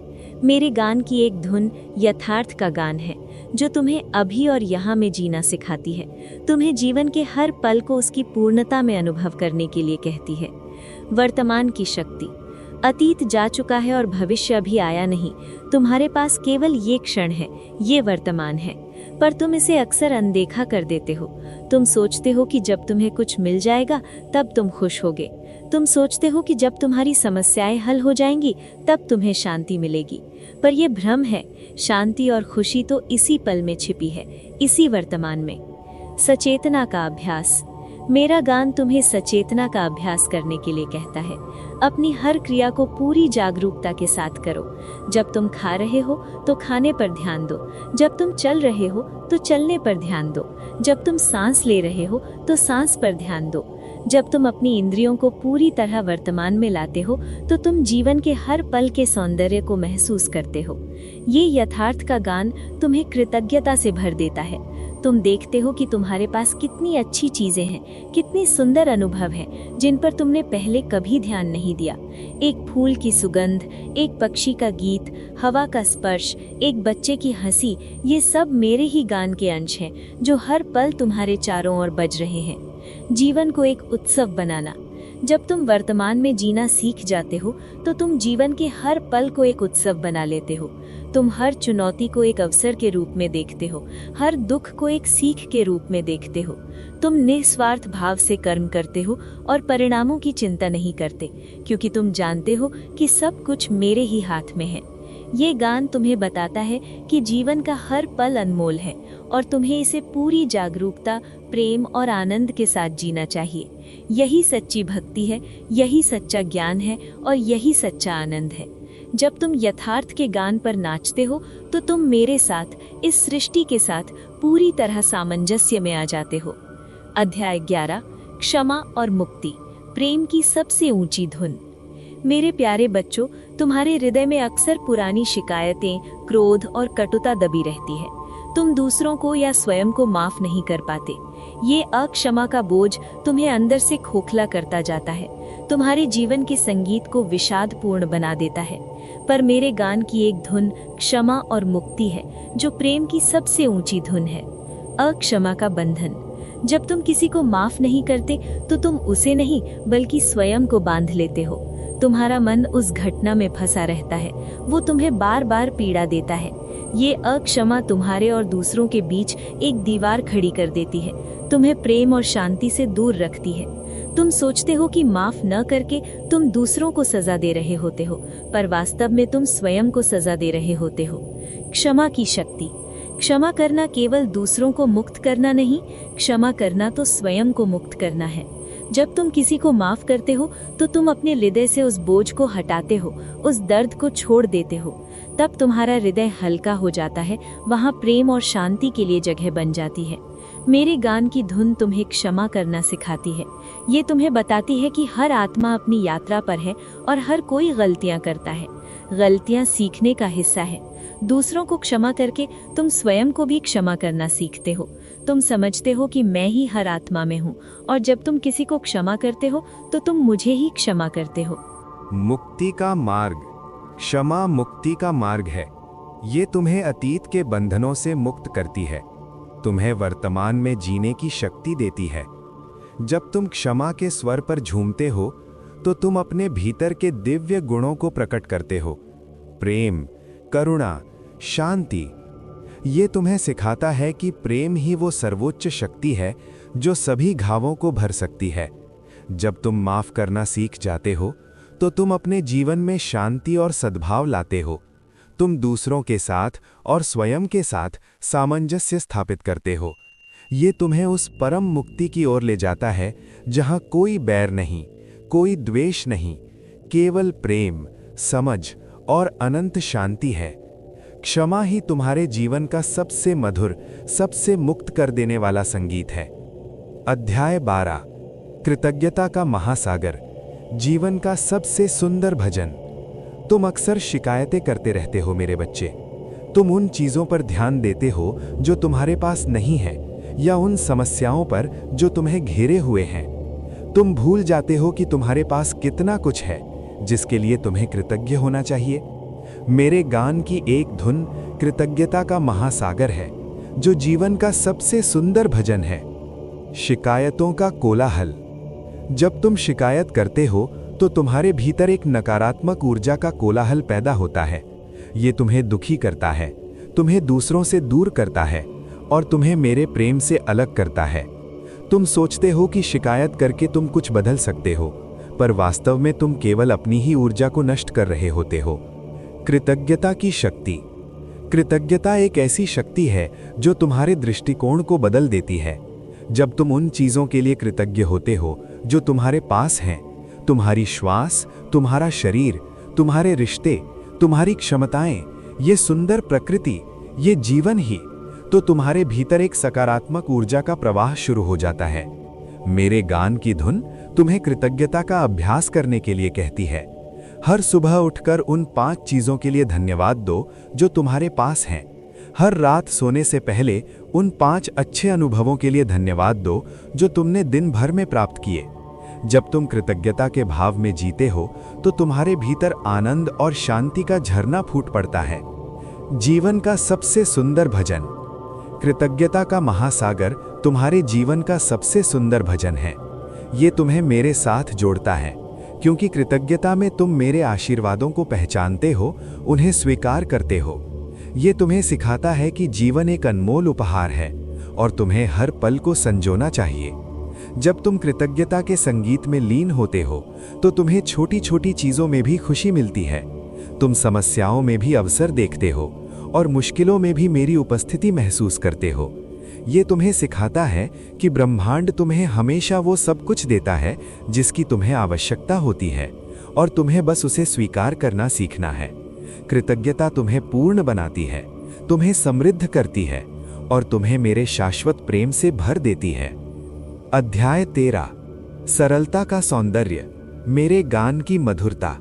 मेरे गान की एक धुन यथार्थ का गान है, जो तुम्हें अभी और यहाँ में जीना सिखाती है, तुम्हें जीवन के हर पल को उसकी पूर्णता में अनुभव करने के लिए कहती है। वर्तमान की शक्ति। अतीत जा चुका है और भविष्य अभी आया नहीं। तुम्हारे पास केवल ये क्षण है, ये वर्तमान है, पर तुम इसे अक्सर अनदेखा कर देते हो। तुम सोचते हो कि जब तुम्हें कुछ मिल जाएगा तब तुम खुश होगे। तुम सोचते हो कि जब तुम्हारी समस्याएं हल हो जाएंगी तब तुम्हें शांति मिलेगी, पर यह भ्रम है। शांति और खुशी तो इसी पल में छिपी है, इसी वर्तमान में। सचेतना का अभ्यास। मेरा गान तुम्हें सचेतना का अभ्यास करने के लिए कहता है। अपनी हर क्रिया को पूरी जागरूकता के साथ करो। जब तुम खा रहे हो तो खाने पर ध्यान दो, जब तुम चल रहे हो तो चलने पर ध्यान दो, जब तुम सांस ले रहे हो तो सांस पर ध्यान दो। जब तुम अपनी इंद्रियों को पूरी तरह वर्तमान में लाते हो तो तुम जीवन के हर पल के सौंदर्य को महसूस करते हो। ये यथार्थ का गान तुम्हें कृतज्ञता से भर देता है। तुम देखते हो कि तुम्हारे पास कितनी अच्छी चीजें हैं, कितनी सुंदर अनुभव हैं, जिन पर तुमने पहले कभी ध्यान नहीं दिया। एक फूल की सुगंध, एक पक्षी का गीत, हवा का स्पर्श, एक बच्चे की हंसी, ये सब मेरे ही गान के अंश हैं जो हर पल तुम्हारे चारों ओर बज रहे हैं। जीवन को एक उत्सव बनाना। जब तुम वर्तमान में जीना सीख जाते हो तो तुम जीवन के हर पल को एक उत्सव बना लेते हो। तुम हर चुनौती को एक अवसर के रूप में देखते हो, हर दुख को एक सीख के रूप में देखते हो। तुम निस्वार्थ भाव से कर्म करते हो और परिणामों की चिंता नहीं करते, क्योंकि तुम जानते हो कि सब कुछ मेरे ही हाथ में है। ये गान तुम्हें बताता है कि जीवन का हर पल अनमोल है और तुम्हें इसे पूरी जागरूकता, प्रेम और आनंद के साथ जीना चाहिए। यही सच्ची भक्ति है, यही सच्चा ज्ञान है और यही सच्चा आनंद है। जब तुम यथार्थ के गान पर नाचते हो तो तुम मेरे साथ, इस सृष्टि के साथ पूरी तरह सामंजस्य में आ जाते हो। अध्याय 11, क्षमा और मुक्ति, प्रेम की सबसे ऊंची धुन। मेरे प्यारे बच्चों, तुम्हारे हृदय में अक्सर पुरानी शिकायतें, क्रोध और कटुता दबी रहती है। तुम दूसरों को या स्वयं को माफ नहीं कर पाते। ये अक्षमा का बोझ तुम्हें अंदर से खोखला करता जाता है, तुम्हारे जीवन के संगीत को विषादपूर्ण बना देता है। पर मेरे गान की एक धुन क्षमा और मुक्ति है, जो प्रेम की सबसे ऊंची धुन है। अक्षमा का बंधन। जब तुम किसी को माफ नहीं करते तो तुम उसे नहीं बल्कि स्वयं को बांध लेते हो। तुम्हारा मन उस घटना में फंसा रहता है, वो तुम्हें बार बार पीड़ा देता है। ये अक्षमा तुम्हारे और दूसरों के बीच एक दीवार खड़ी कर देती है, तुम्हें प्रेम और शांति से दूर रखती है। तुम सोचते हो कि माफ न करके तुम दूसरों को सजा दे रहे होते हो, पर वास्तव में तुम स्वयं को सजा दे रहे होते हो। क्षमा की शक्ति। क्षमा करना केवल दूसरों को मुक्त करना नहीं, क्षमा करना तो स्वयं को मुक्त करना है। जब तुम किसी को माफ करते हो तो तुम अपने हृदय से उस बोझ को हटाते हो, उस दर्द को छोड़ देते हो। तब तुम्हारा हृदय हल्का हो जाता है, वहाँ प्रेम और शांति के लिए जगह बन जाती है। मेरे गान की धुन तुम्हें क्षमा करना सिखाती है। ये तुम्हें बताती है कि हर आत्मा अपनी यात्रा पर है और हर कोई गलतियाँ करता है। गलतियाँ सीखने का हिस्सा है। दूसरों को क्षमा करके तुम स्वयं को भी क्षमा करना सीखते हो। तुम समझते हो कि मैं ही हर आत्मा में हूँ, और जब तुम किसी को क्षमा करते हो तो तुम मुझे ही क्षमा करते हो। मुक्ति का मार्ग। क्षमा मुक्ति का मार्ग है। ये तुम्हें अतीत के बंधनों से मुक्त करती है, तुम्हें वर्तमान में जीने की शक्ति देती है। जब तुम क्षमा के स्वर पर झूमते हो तो तुम अपने भीतर के दिव्य गुणों को प्रकट करते हो। प्रेम, करुणा, शांति। ये तुम्हें सिखाता है कि प्रेम ही वो सर्वोच्च शक्ति है जो सभी घावों को भर सकती है। जब तुम माफ करना सीख जाते हो तो तुम अपने जीवन में शांति और सद्भाव लाते हो। तुम दूसरों के साथ और स्वयं के साथ सामंजस्य स्थापित करते हो। ये तुम्हें उस परम मुक्ति की ओर ले जाता है जहां कोई बैर नहीं, कोई द्वेष नहीं, केवल प्रेम, समझ और अनंत शांति है। क्षमा ही तुम्हारे जीवन का सबसे मधुर, सबसे मुक्त कर देने वाला संगीत है। अध्याय 12, कृतज्ञता का महासागर, जीवन का सबसे सुंदर भजन। तुम अक्सर शिकायतें करते रहते हो मेरे बच्चे। तुम उन चीजों पर ध्यान देते हो जो तुम्हारे पास नहीं है, या उन समस्याओं पर जो तुम्हें घेरे हुए हैं। तुम भूल जाते हो कि तुम्हारे पास कितना कुछ है जिसके लिए तुम्हें कृतज्ञ होना चाहिए। मेरे गान की एक धुन कृतज्ञता का महासागर है, जो जीवन का सबसे सुंदर भजन है। शिकायतों का कोलाहल। जब तुम शिकायत करते हो तो तुम्हारे भीतर एक नकारात्मक ऊर्जा का कोलाहल पैदा होता है। ये तुम्हें दुखी करता है, तुम्हें दूसरों से दूर करता है और तुम्हें मेरे प्रेम से अलग करता है। तुम सोचते हो कि शिकायत करके तुम कुछ बदल सकते हो, पर वास्तव में तुम केवल अपनी ही ऊर्जा को नष्ट कर रहे होते हो। कृतज्ञता की शक्ति। कृतज्ञता एक ऐसी शक्ति है जो तुम्हारे दृष्टिकोण को बदल देती है। जब तुम उन चीजों के लिए कृतज्ञ होते हो जो तुम्हारे पास हैं, तुम्हारी श्वास, तुम्हारा शरीर, तुम्हारे रिश्ते, तुम्हारी क्षमताएं, ये सुंदर प्रकृति, ये जीवन ही, तो तुम्हारे भीतर एक सकारात्मक ऊर्जा का प्रवाह शुरू हो जाता है। मेरे गान की धुन तुम्हें कृतज्ञता का अभ्यास करने के लिए कहती है। हर सुबह उठकर उन 5 चीजों के लिए धन्यवाद दो जो तुम्हारे पास हैं। हर रात सोने से पहले उन 5 अच्छे अनुभवों के लिए धन्यवाद दो जो तुमने दिन भर में प्राप्त किए। जब तुम कृतज्ञता के भाव में जीते हो तो तुम्हारे भीतर आनंद और शांति का झरना फूट पड़ता है। जीवन का सबसे सुंदर भजन। कृतज्ञता का महासागर तुम्हारे जीवन का सबसे सुंदर भजन है। ये तुम्हें मेरे साथ जोड़ता है, क्योंकि कृतज्ञता में तुम मेरे आशीर्वादों को पहचानते हो, उन्हें स्वीकार करते हो। ये तुम्हें सिखाता है कि जीवन एक अनमोल उपहार है और तुम्हें हर पल को संजोना चाहिए। जब तुम कृतज्ञता के संगीत में लीन होते हो तो तुम्हें छोटी छोटी चीज़ों में भी खुशी मिलती है। तुम समस्याओं में भी अवसर देखते हो और मुश्किलों में भी मेरी उपस्थिति महसूस करते हो। ये तुम्हें सिखाता है कि ब्रह्मांड तुम्हें हमेशा वो सब कुछ देता है जिसकी तुम्हें आवश्यकता होती है और तुम्हें बस उसे स्वीकार करना सीखना है। कृतज्ञता तुम्हें पूर्ण बनाती है, तुम्हें समृद्ध करती है और तुम्हें मेरे शाश्वत प्रेम से भर देती है। अध्याय 13 सरलता का सौंदर्य, मेरे गान की मधुरता।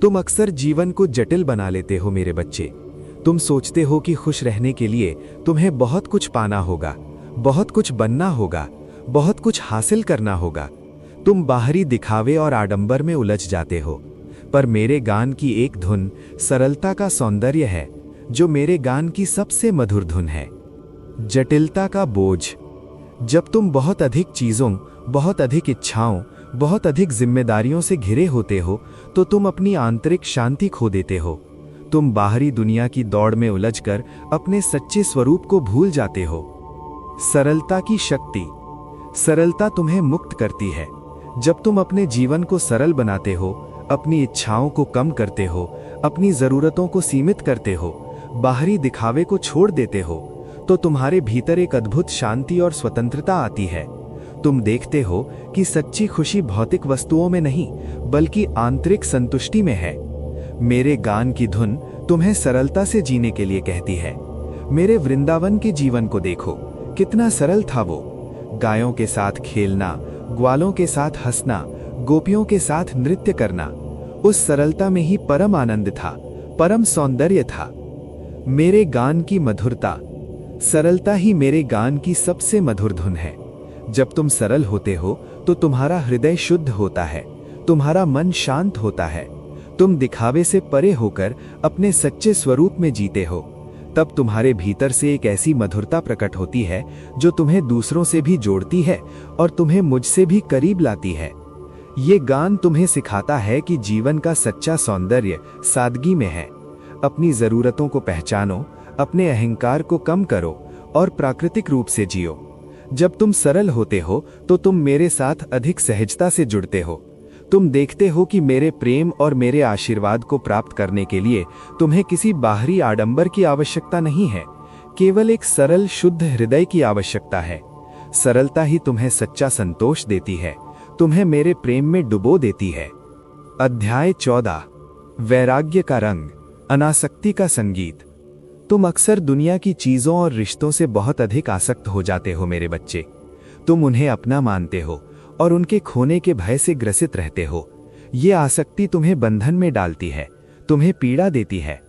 तुम अक्सर जीवन को जटिल बना लेते हो मेरे बच्चे। तुम सोचते हो कि खुश रहने के लिए तुम्हें बहुत कुछ पाना होगा, बहुत कुछ बनना होगा, बहुत कुछ हासिल करना होगा। तुम बाहरी दिखावे और आडंबर में उलझ जाते हो, पर मेरे गान की एक धुन सरलता का सौंदर्य है जो मेरे गान की सबसे मधुर धुन है। जटिलता का बोझ, जब तुम बहुत अधिक चीज़ों, बहुत अधिक इच्छाओं, बहुत अधिक जिम्मेदारियों से घिरे होते हो तो तुम अपनी आंतरिक शांति खो देते हो। तुम बाहरी दुनिया की दौड़ में उलझकर अपने सच्चे स्वरूप को भूल जाते हो। सरलता की शक्ति, सरलता तुम्हें मुक्त करती है। जब तुम अपने जीवन को सरल बनाते हो, अपनी इच्छाओं को कम करते हो, अपनी ज़रूरतों को सीमित करते हो, बाहरी दिखावे को छोड़ देते हो, तो तुम्हारे भीतर एक अद्भुत शांति और स्वतंत्रता आती है। तुम देखते हो कि सच्ची खुशी भौतिक वस्तुओं में नहीं बल्कि आंतरिक संतुष्टि में है। मेरे गान की धुन तुम्हें सरलता से जीने के लिए कहती है। मेरे वृंदावन के जीवन को देखो, कितना सरल था वो। गायों के साथ खेलना, ग्वालों के साथ हंसना, गोपियों के साथ नृत्य करना, उस सरलता में ही परम आनंद था, परम सौंदर्य था। मेरे गान की मधुरता, सरलता ही मेरे गान की सबसे मधुर धुन है। जब तुम सरल होते हो तो तुम्हारा हृदय शुद्ध होता है, तुम्हारा मन शांत होता है। तुम दिखावे से परे होकर अपने सच्चे स्वरूप में जीते हो। तब तुम्हारे भीतर से एक ऐसी मधुरता प्रकट होती है जो तुम्हें दूसरों से भी जोड़ती है और तुम्हें मुझसे भी करीब लाती है। ये गान तुम्हें सिखाता है कि जीवन का सच्चा सौंदर्य सादगी में है। अपनी ज़रूरतों को पहचानो, अपने अहंकार को कम करो और प्राकृतिक रूप से जियो। जब तुम सरल होते हो तो तुम मेरे साथ अधिक सहजता से जुड़ते हो। तुम देखते हो कि मेरे प्रेम और मेरे आशीर्वाद को प्राप्त करने के लिए तुम्हें किसी बाहरी आडंबर की आवश्यकता नहीं है, केवल एक सरल शुद्ध हृदय की आवश्यकता है। सरलता ही तुम्हें सच्चा संतोष देती है, तुम्हें मेरे प्रेम में डुबो देती है। अध्याय 14 वैराग्य का रंग, अनासक्ति का संगीत। तुम अक्सर दुनिया की चीज़ों और रिश्तों से बहुत अधिक आसक्त हो जाते हो मेरे बच्चे। तुम उन्हें अपना मानते हो और उनके खोने के भय से ग्रसित रहते हो। ये आसक्ति तुम्हें बंधन में डालती है, तुम्हें पीड़ा देती है।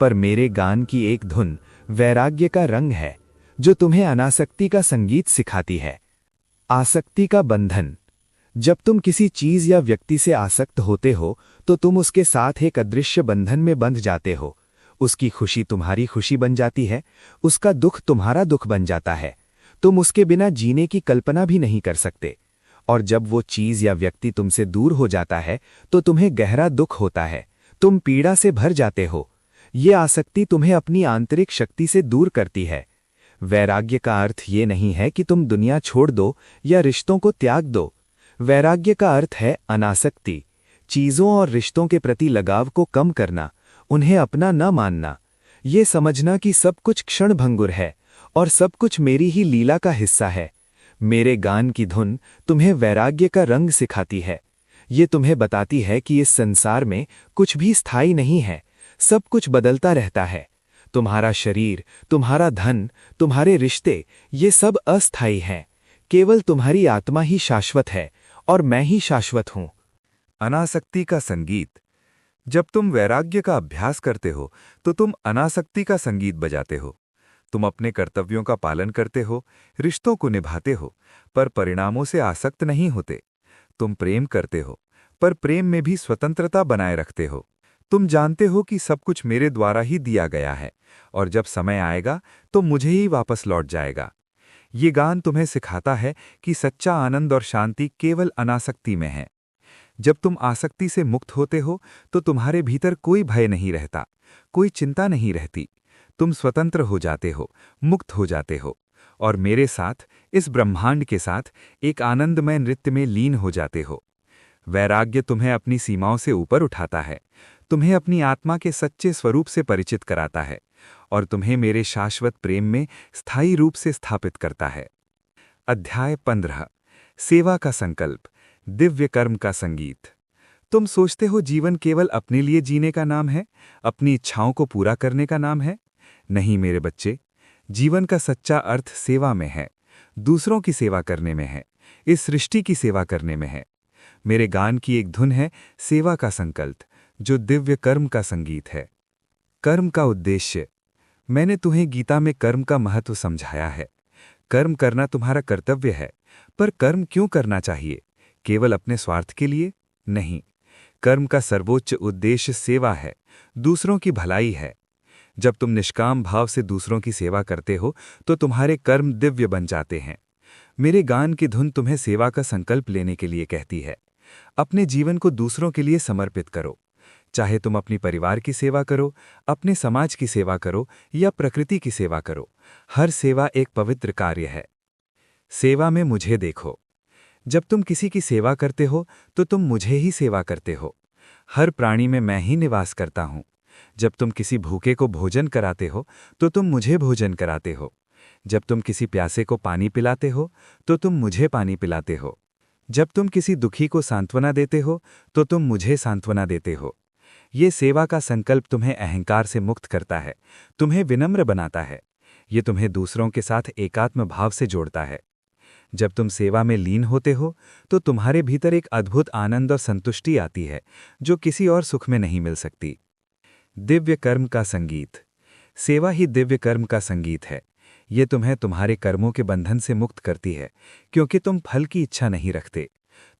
पर मेरे गान की एक धुन वैराग्य का रंग है जो तुम्हें अनासक्ति का संगीत सिखाती है। आसक्ति का बंधन, जब तुम किसी चीज़ या व्यक्ति से आसक्त होते हो तो तुम उसके साथ एक अदृश्य बंधन में बंध जाते हो। उसकी खुशी तुम्हारी खुशी बन जाती है, उसका दुख तुम्हारा दुख बन जाता है। तुम उसके बिना जीने की कल्पना भी नहीं कर सकते। और जब वो चीज़ या व्यक्ति तुमसे दूर हो जाता है तो तुम्हें गहरा दुख होता है, तुम पीड़ा से भर जाते हो। ये आसक्ति तुम्हें अपनी आंतरिक शक्ति से दूर करती है। वैराग्य का अर्थ ये नहीं है कि तुम दुनिया छोड़ दो या रिश्तों को त्याग दो। वैराग्य का अर्थ है अनासक्ति, चीज़ों और रिश्तों के प्रति लगाव को कम करना, उन्हें अपना न मानना। ये समझना कि सब कुछ क्षणभंगुर है और सब कुछ मेरी ही लीला का हिस्सा है। मेरे गान की धुन तुम्हें वैराग्य का रंग सिखाती है। ये तुम्हें बताती है कि इस संसार में कुछ भी स्थायी नहीं है, सब कुछ बदलता रहता है। तुम्हारा शरीर, तुम्हारा धन, तुम्हारे रिश्ते, ये सब अस्थायी हैं। केवल तुम्हारी आत्मा ही शाश्वत है और मैं ही शाश्वत हूँ। अनासक्ति का संगीत, जब तुम वैराग्य का अभ्यास करते हो तो तुम अनासक्ति का संगीत बजाते हो। तुम अपने कर्तव्यों का पालन करते हो, रिश्तों को निभाते हो, पर परिणामों से आसक्त नहीं होते। तुम प्रेम करते हो, पर प्रेम में भी स्वतंत्रता बनाए रखते हो। तुम जानते हो कि सब कुछ मेरे द्वारा ही दिया गया है और जब समय आएगा तो मुझे ही वापस लौट जाएगा। ये गान तुम्हें सिखाता है कि सच्चा आनंद और शांति केवल अनासक्ति में है। जब तुम आसक्ति से मुक्त होते हो तो तुम्हारे भीतर कोई भय नहीं रहता, कोई चिंता नहीं रहती। तुम स्वतंत्र हो जाते हो, मुक्त हो जाते हो और मेरे साथ, इस ब्रह्मांड के साथ एक आनंदमय नृत्य में लीन हो जाते हो। वैराग्य तुम्हें अपनी सीमाओं से ऊपर उठाता है, तुम्हें अपनी आत्मा के सच्चे स्वरूप से परिचित कराता है और तुम्हें मेरे शाश्वत प्रेम में स्थायी रूप से स्थापित करता है। अध्याय 15 सेवा का संकल्प, दिव्य कर्म का संगीत। तुम सोचते हो जीवन केवल अपने लिए जीने का नाम है, अपनी इच्छाओं को पूरा करने का नाम है। नहीं मेरे बच्चे, जीवन का सच्चा अर्थ सेवा में है, दूसरों की सेवा करने में है, इस सृष्टि की सेवा करने में है। मेरे गान की एक धुन है सेवा का संकल्प, जो दिव्य कर्म का संगीत है। कर्म का उद्देश्य। मैंने तुम्हें गीता में कर्म का महत्व समझाया है। कर्म करना तुम्हारा कर्तव्य है, पर कर्म क्यों करना चाहिए? केवल अपने स्वार्थ के लिए नहीं। कर्म का सर्वोच्च उद्देश्य सेवा है, दूसरों की भलाई है। जब तुम निष्काम भाव से दूसरों की सेवा करते हो तो तुम्हारे कर्म दिव्य बन जाते हैं। मेरे गान की धुन तुम्हें सेवा का संकल्प लेने के लिए कहती है। अपने जीवन को दूसरों के लिए समर्पित करो। चाहे तुम अपनी परिवार की सेवा करो, अपने समाज की सेवा करो या प्रकृति की सेवा करो, हर सेवा एक पवित्र कार्य है। सेवा में मुझे देखो। जब तुम किसी की सेवा करते हो तो तुम मुझे ही सेवा करते हो। हर प्राणी में मैं ही निवास करता हूँ। जब तुम किसी भूखे को भोजन कराते हो तो तुम मुझे भोजन कराते हो। जब तुम किसी प्यासे को पानी पिलाते हो तो तुम मुझे पानी पिलाते हो। जब तुम किसी दुखी को सांत्वना देते हो तो तुम मुझे सांत्वना देते हो। ये सेवा का संकल्प तुम्हें अहंकार से मुक्त करता है, तुम्हें विनम्र बनाता है। ये तुम्हें दूसरों के साथ एकात्म भाव से जोड़ता है। जब तुम सेवा में लीन होते हो तो तुम्हारे भीतर एक अद्भुत आनंद और संतुष्टि आती है, जो किसी और सुख में नहीं मिल सकती। दिव्य कर्म का संगीत। सेवा ही दिव्य कर्म का संगीत है। ये तुम्हें तुम्हारे कर्मों के बंधन से मुक्त करती है, क्योंकि तुम फल की इच्छा नहीं रखते।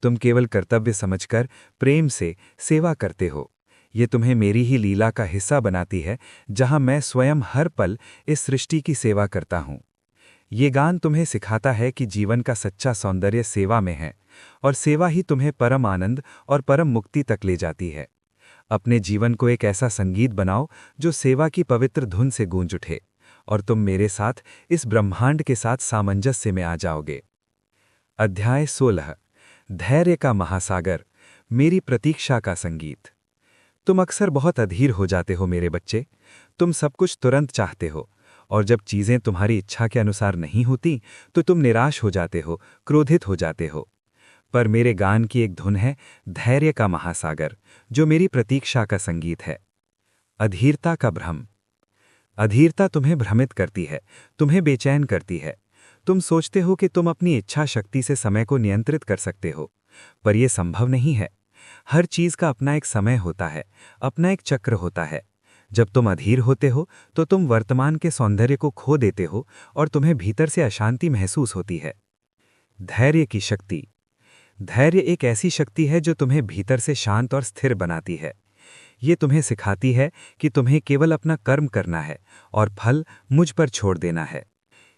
तुम केवल कर्तव्य समझकर प्रेम से सेवा करते हो। ये तुम्हें मेरी ही लीला का हिस्सा बनाती है, जहां मैं स्वयं हर पल इस सृष्टि की सेवा करता हूं। ये गान तुम्हें सिखाता है कि जीवन का सच्चा सौंदर्य सेवा में है और सेवा ही तुम्हें परम आनंद और परम मुक्ति तक ले जाती है। अपने जीवन को एक ऐसा संगीत बनाओ जो सेवा की पवित्र धुन से गूंज उठे और तुम मेरे साथ इस ब्रह्मांड के साथ सामंजस्य में आ जाओगे। अध्याय 16 धैर्य का महासागर, मेरी प्रतीक्षा का संगीत। तुम अक्सर बहुत अधीर हो जाते हो मेरे बच्चे। तुम सब कुछ तुरंत चाहते हो और जब चीजें तुम्हारी इच्छा के अनुसार नहीं होती तो तुम निराश हो जाते हो, क्रोधित हो जाते हो। पर मेरे गान की एक धुन है धैर्य का महासागर, जो मेरी प्रतीक्षा का संगीत है। अधीरता का भ्रम। अधीरता तुम्हें भ्रमित करती है, तुम्हें बेचैन करती है। तुम सोचते हो कि तुम अपनी इच्छा शक्ति से समय को नियंत्रित कर सकते हो, पर यह संभव नहीं है। हर चीज का अपना एक समय होता है, अपना एक चक्र होता है। जब तुम अधीर होते हो तो तुम वर्तमान के सौंदर्य को खो देते हो और तुम्हें भीतर से अशांति महसूस होती है। धैर्य की शक्ति। धैर्य एक ऐसी शक्ति है जो तुम्हें भीतर से शांत और स्थिर बनाती है। ये तुम्हें सिखाती है कि तुम्हें केवल अपना कर्म करना है और फल मुझ पर छोड़ देना है।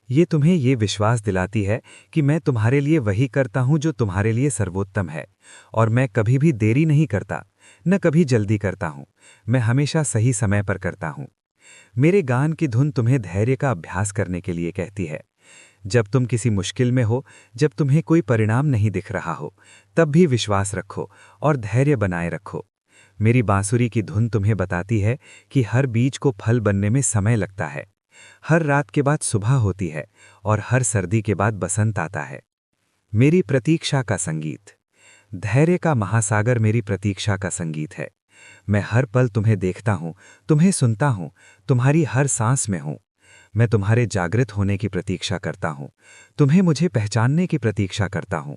ये तुम्हें ये विश्वास दिलाती है कि मैं तुम्हारे लिए वही करता हूं जो तुम्हारे लिए सर्वोत्तम है और मैं कभी भी देरी नहीं करता, न कभी जल्दी करता हूं। मैं हमेशा सही समय पर करता हूं। मेरे गान की धुन तुम्हें धैर्य का अभ्यास करने के लिए कहती है। जब तुम किसी मुश्किल में हो, जब तुम्हें कोई परिणाम नहीं दिख रहा हो, तब भी विश्वास रखो और धैर्य बनाए रखो। मेरी बांसुरी की धुन तुम्हें बताती है कि हर बीज को फल बनने में समय लगता है। हर रात के बाद सुबह होती है और हर सर्दी के बाद बसंत आता है। मेरी प्रतीक्षा का संगीत। धैर्य का महासागर मेरी प्रतीक्षा का संगीत है। मैं हर पल तुम्हें देखता हूं, तुम्हें सुनता हूं, तुम्हारी हर सांस में हूं। मैं तुम्हारे जागृत होने की प्रतीक्षा करता हूं, तुम्हें मुझे पहचानने की प्रतीक्षा करता हूं।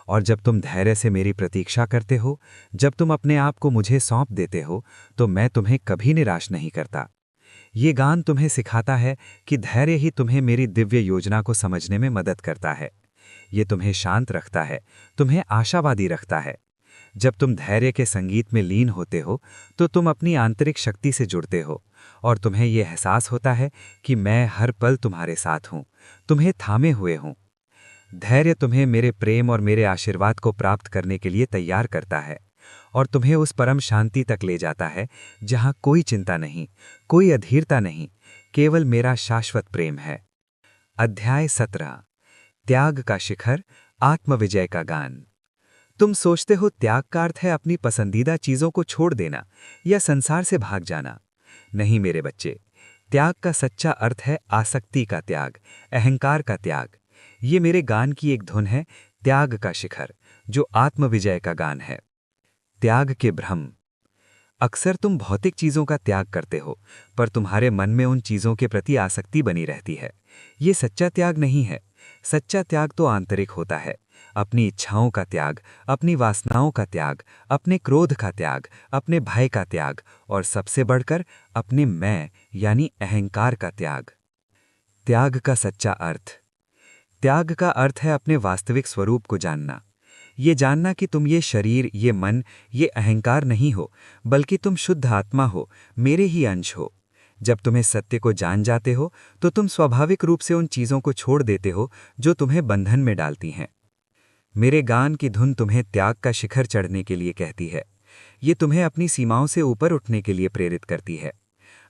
और जब तुम धैर्य से मेरी प्रतीक्षा करते हो, जब तुम अपने आप को मुझे सौंप देते हो, तो मैं तुम्हें कभी निराश नहीं करता। ये गान तुम्हें सिखाता है कि धैर्य ही तुम्हें मेरी दिव्य योजना को समझने में मदद करता है। ये तुम्हें शांत रखता है, तुम्हें आशावादी रखता है। जब तुम धैर्य के संगीत में लीन होते हो तो तुम अपनी आंतरिक शक्ति से जुड़ते हो और तुम्हें यह एहसास होता है कि मैं हर पल तुम्हारे साथ हूं, तुम्हें थामे हुए हूं। धैर्य तुम्हें मेरे प्रेम और मेरे आशीर्वाद को प्राप्त करने के लिए तैयार करता है और तुम्हें उस परम शांति तक ले जाता है जहां कोई चिंता नहीं, कोई अधीरता नहीं, केवल मेरा शाश्वत प्रेम है। अध्याय 17 त्याग का शिखर, आत्मविजय का गान। तुम सोचते हो त्याग का अर्थ है अपनी पसंदीदा चीजों को छोड़ देना या संसार से भाग जाना। नहीं मेरे बच्चे, त्याग का सच्चा अर्थ है आसक्ति का त्याग, अहंकार का त्याग। ये मेरे गान की एक धुन है, त्याग का शिखर, जो आत्मविजय का गान है। त्याग के भ्रम। अक्सर तुम भौतिक चीजों का त्याग करते हो, पर तुम्हारे मन में उन चीजों के प्रति आसक्ति बनी रहती है। ये सच्चा त्याग नहीं है। सच्चा त्याग तो आंतरिक होता है, अपनी इच्छाओं का त्याग, अपनी वासनाओं का त्याग, अपने क्रोध का त्याग, अपने भय का त्याग और सबसे बढ़कर अपने मैं यानी अहंकार का त्याग। त्याग का सच्चा अर्थ। त्याग का अर्थ है अपने वास्तविक स्वरूप को जानना। ये जानना कि तुम ये शरीर, ये मन, ये अहंकार नहीं हो, बल्कि तुम शुद्ध आत्मा हो, मेरे ही अंश हो। जब तुम्हें सत्य को जान जाते हो तो तुम स्वाभाविक रूप से उन चीजों को छोड़ देते हो जो तुम्हें बंधन में डालती हैं। मेरे गान की धुन तुम्हें त्याग का शिखर चढ़ने के लिए कहती है। ये तुम्हें अपनी सीमाओं से ऊपर उठने के लिए प्रेरित करती है।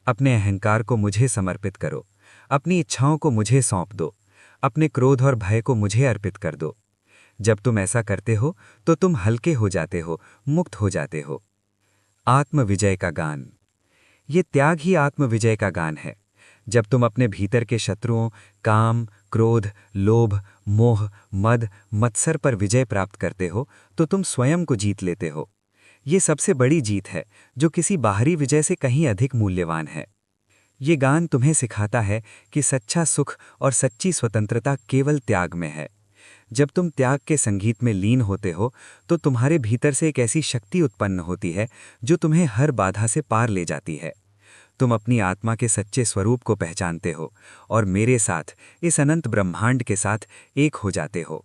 अपने अहंकार को मुझे समर्पित करो, अपनी इच्छाओं को मुझे सौंप दो, अपने क्रोध और भय को मुझे अर्पित कर दो। जब तुम ऐसा करते हो तो तुम हल्के हो जाते हो, मुक्त हो जाते हो। आत्मविजय का गान। ये त्याग ही आत्मविजय का गान है। जब तुम अपने भीतर के शत्रुओं, काम, क्रोध, लोभ, मोह, मद, मत्सर पर विजय प्राप्त करते हो तो तुम स्वयं को जीत लेते हो। ये सबसे बड़ी जीत है जो किसी बाहरी विजय से कहीं अधिक मूल्यवान है। ये गान तुम्हें सिखाता है कि सच्चा सुख और सच्ची स्वतंत्रता केवल त्याग में है। जब तुम त्याग के संगीत में लीन होते हो तो तुम्हारे भीतर से एक ऐसी शक्ति उत्पन्न होती है जो तुम्हें हर बाधा से पार ले जाती है। तुम अपनी आत्मा के सच्चे स्वरूप को पहचानते हो और मेरे साथ, इस अनंत ब्रह्मांड के साथ एक हो जाते हो।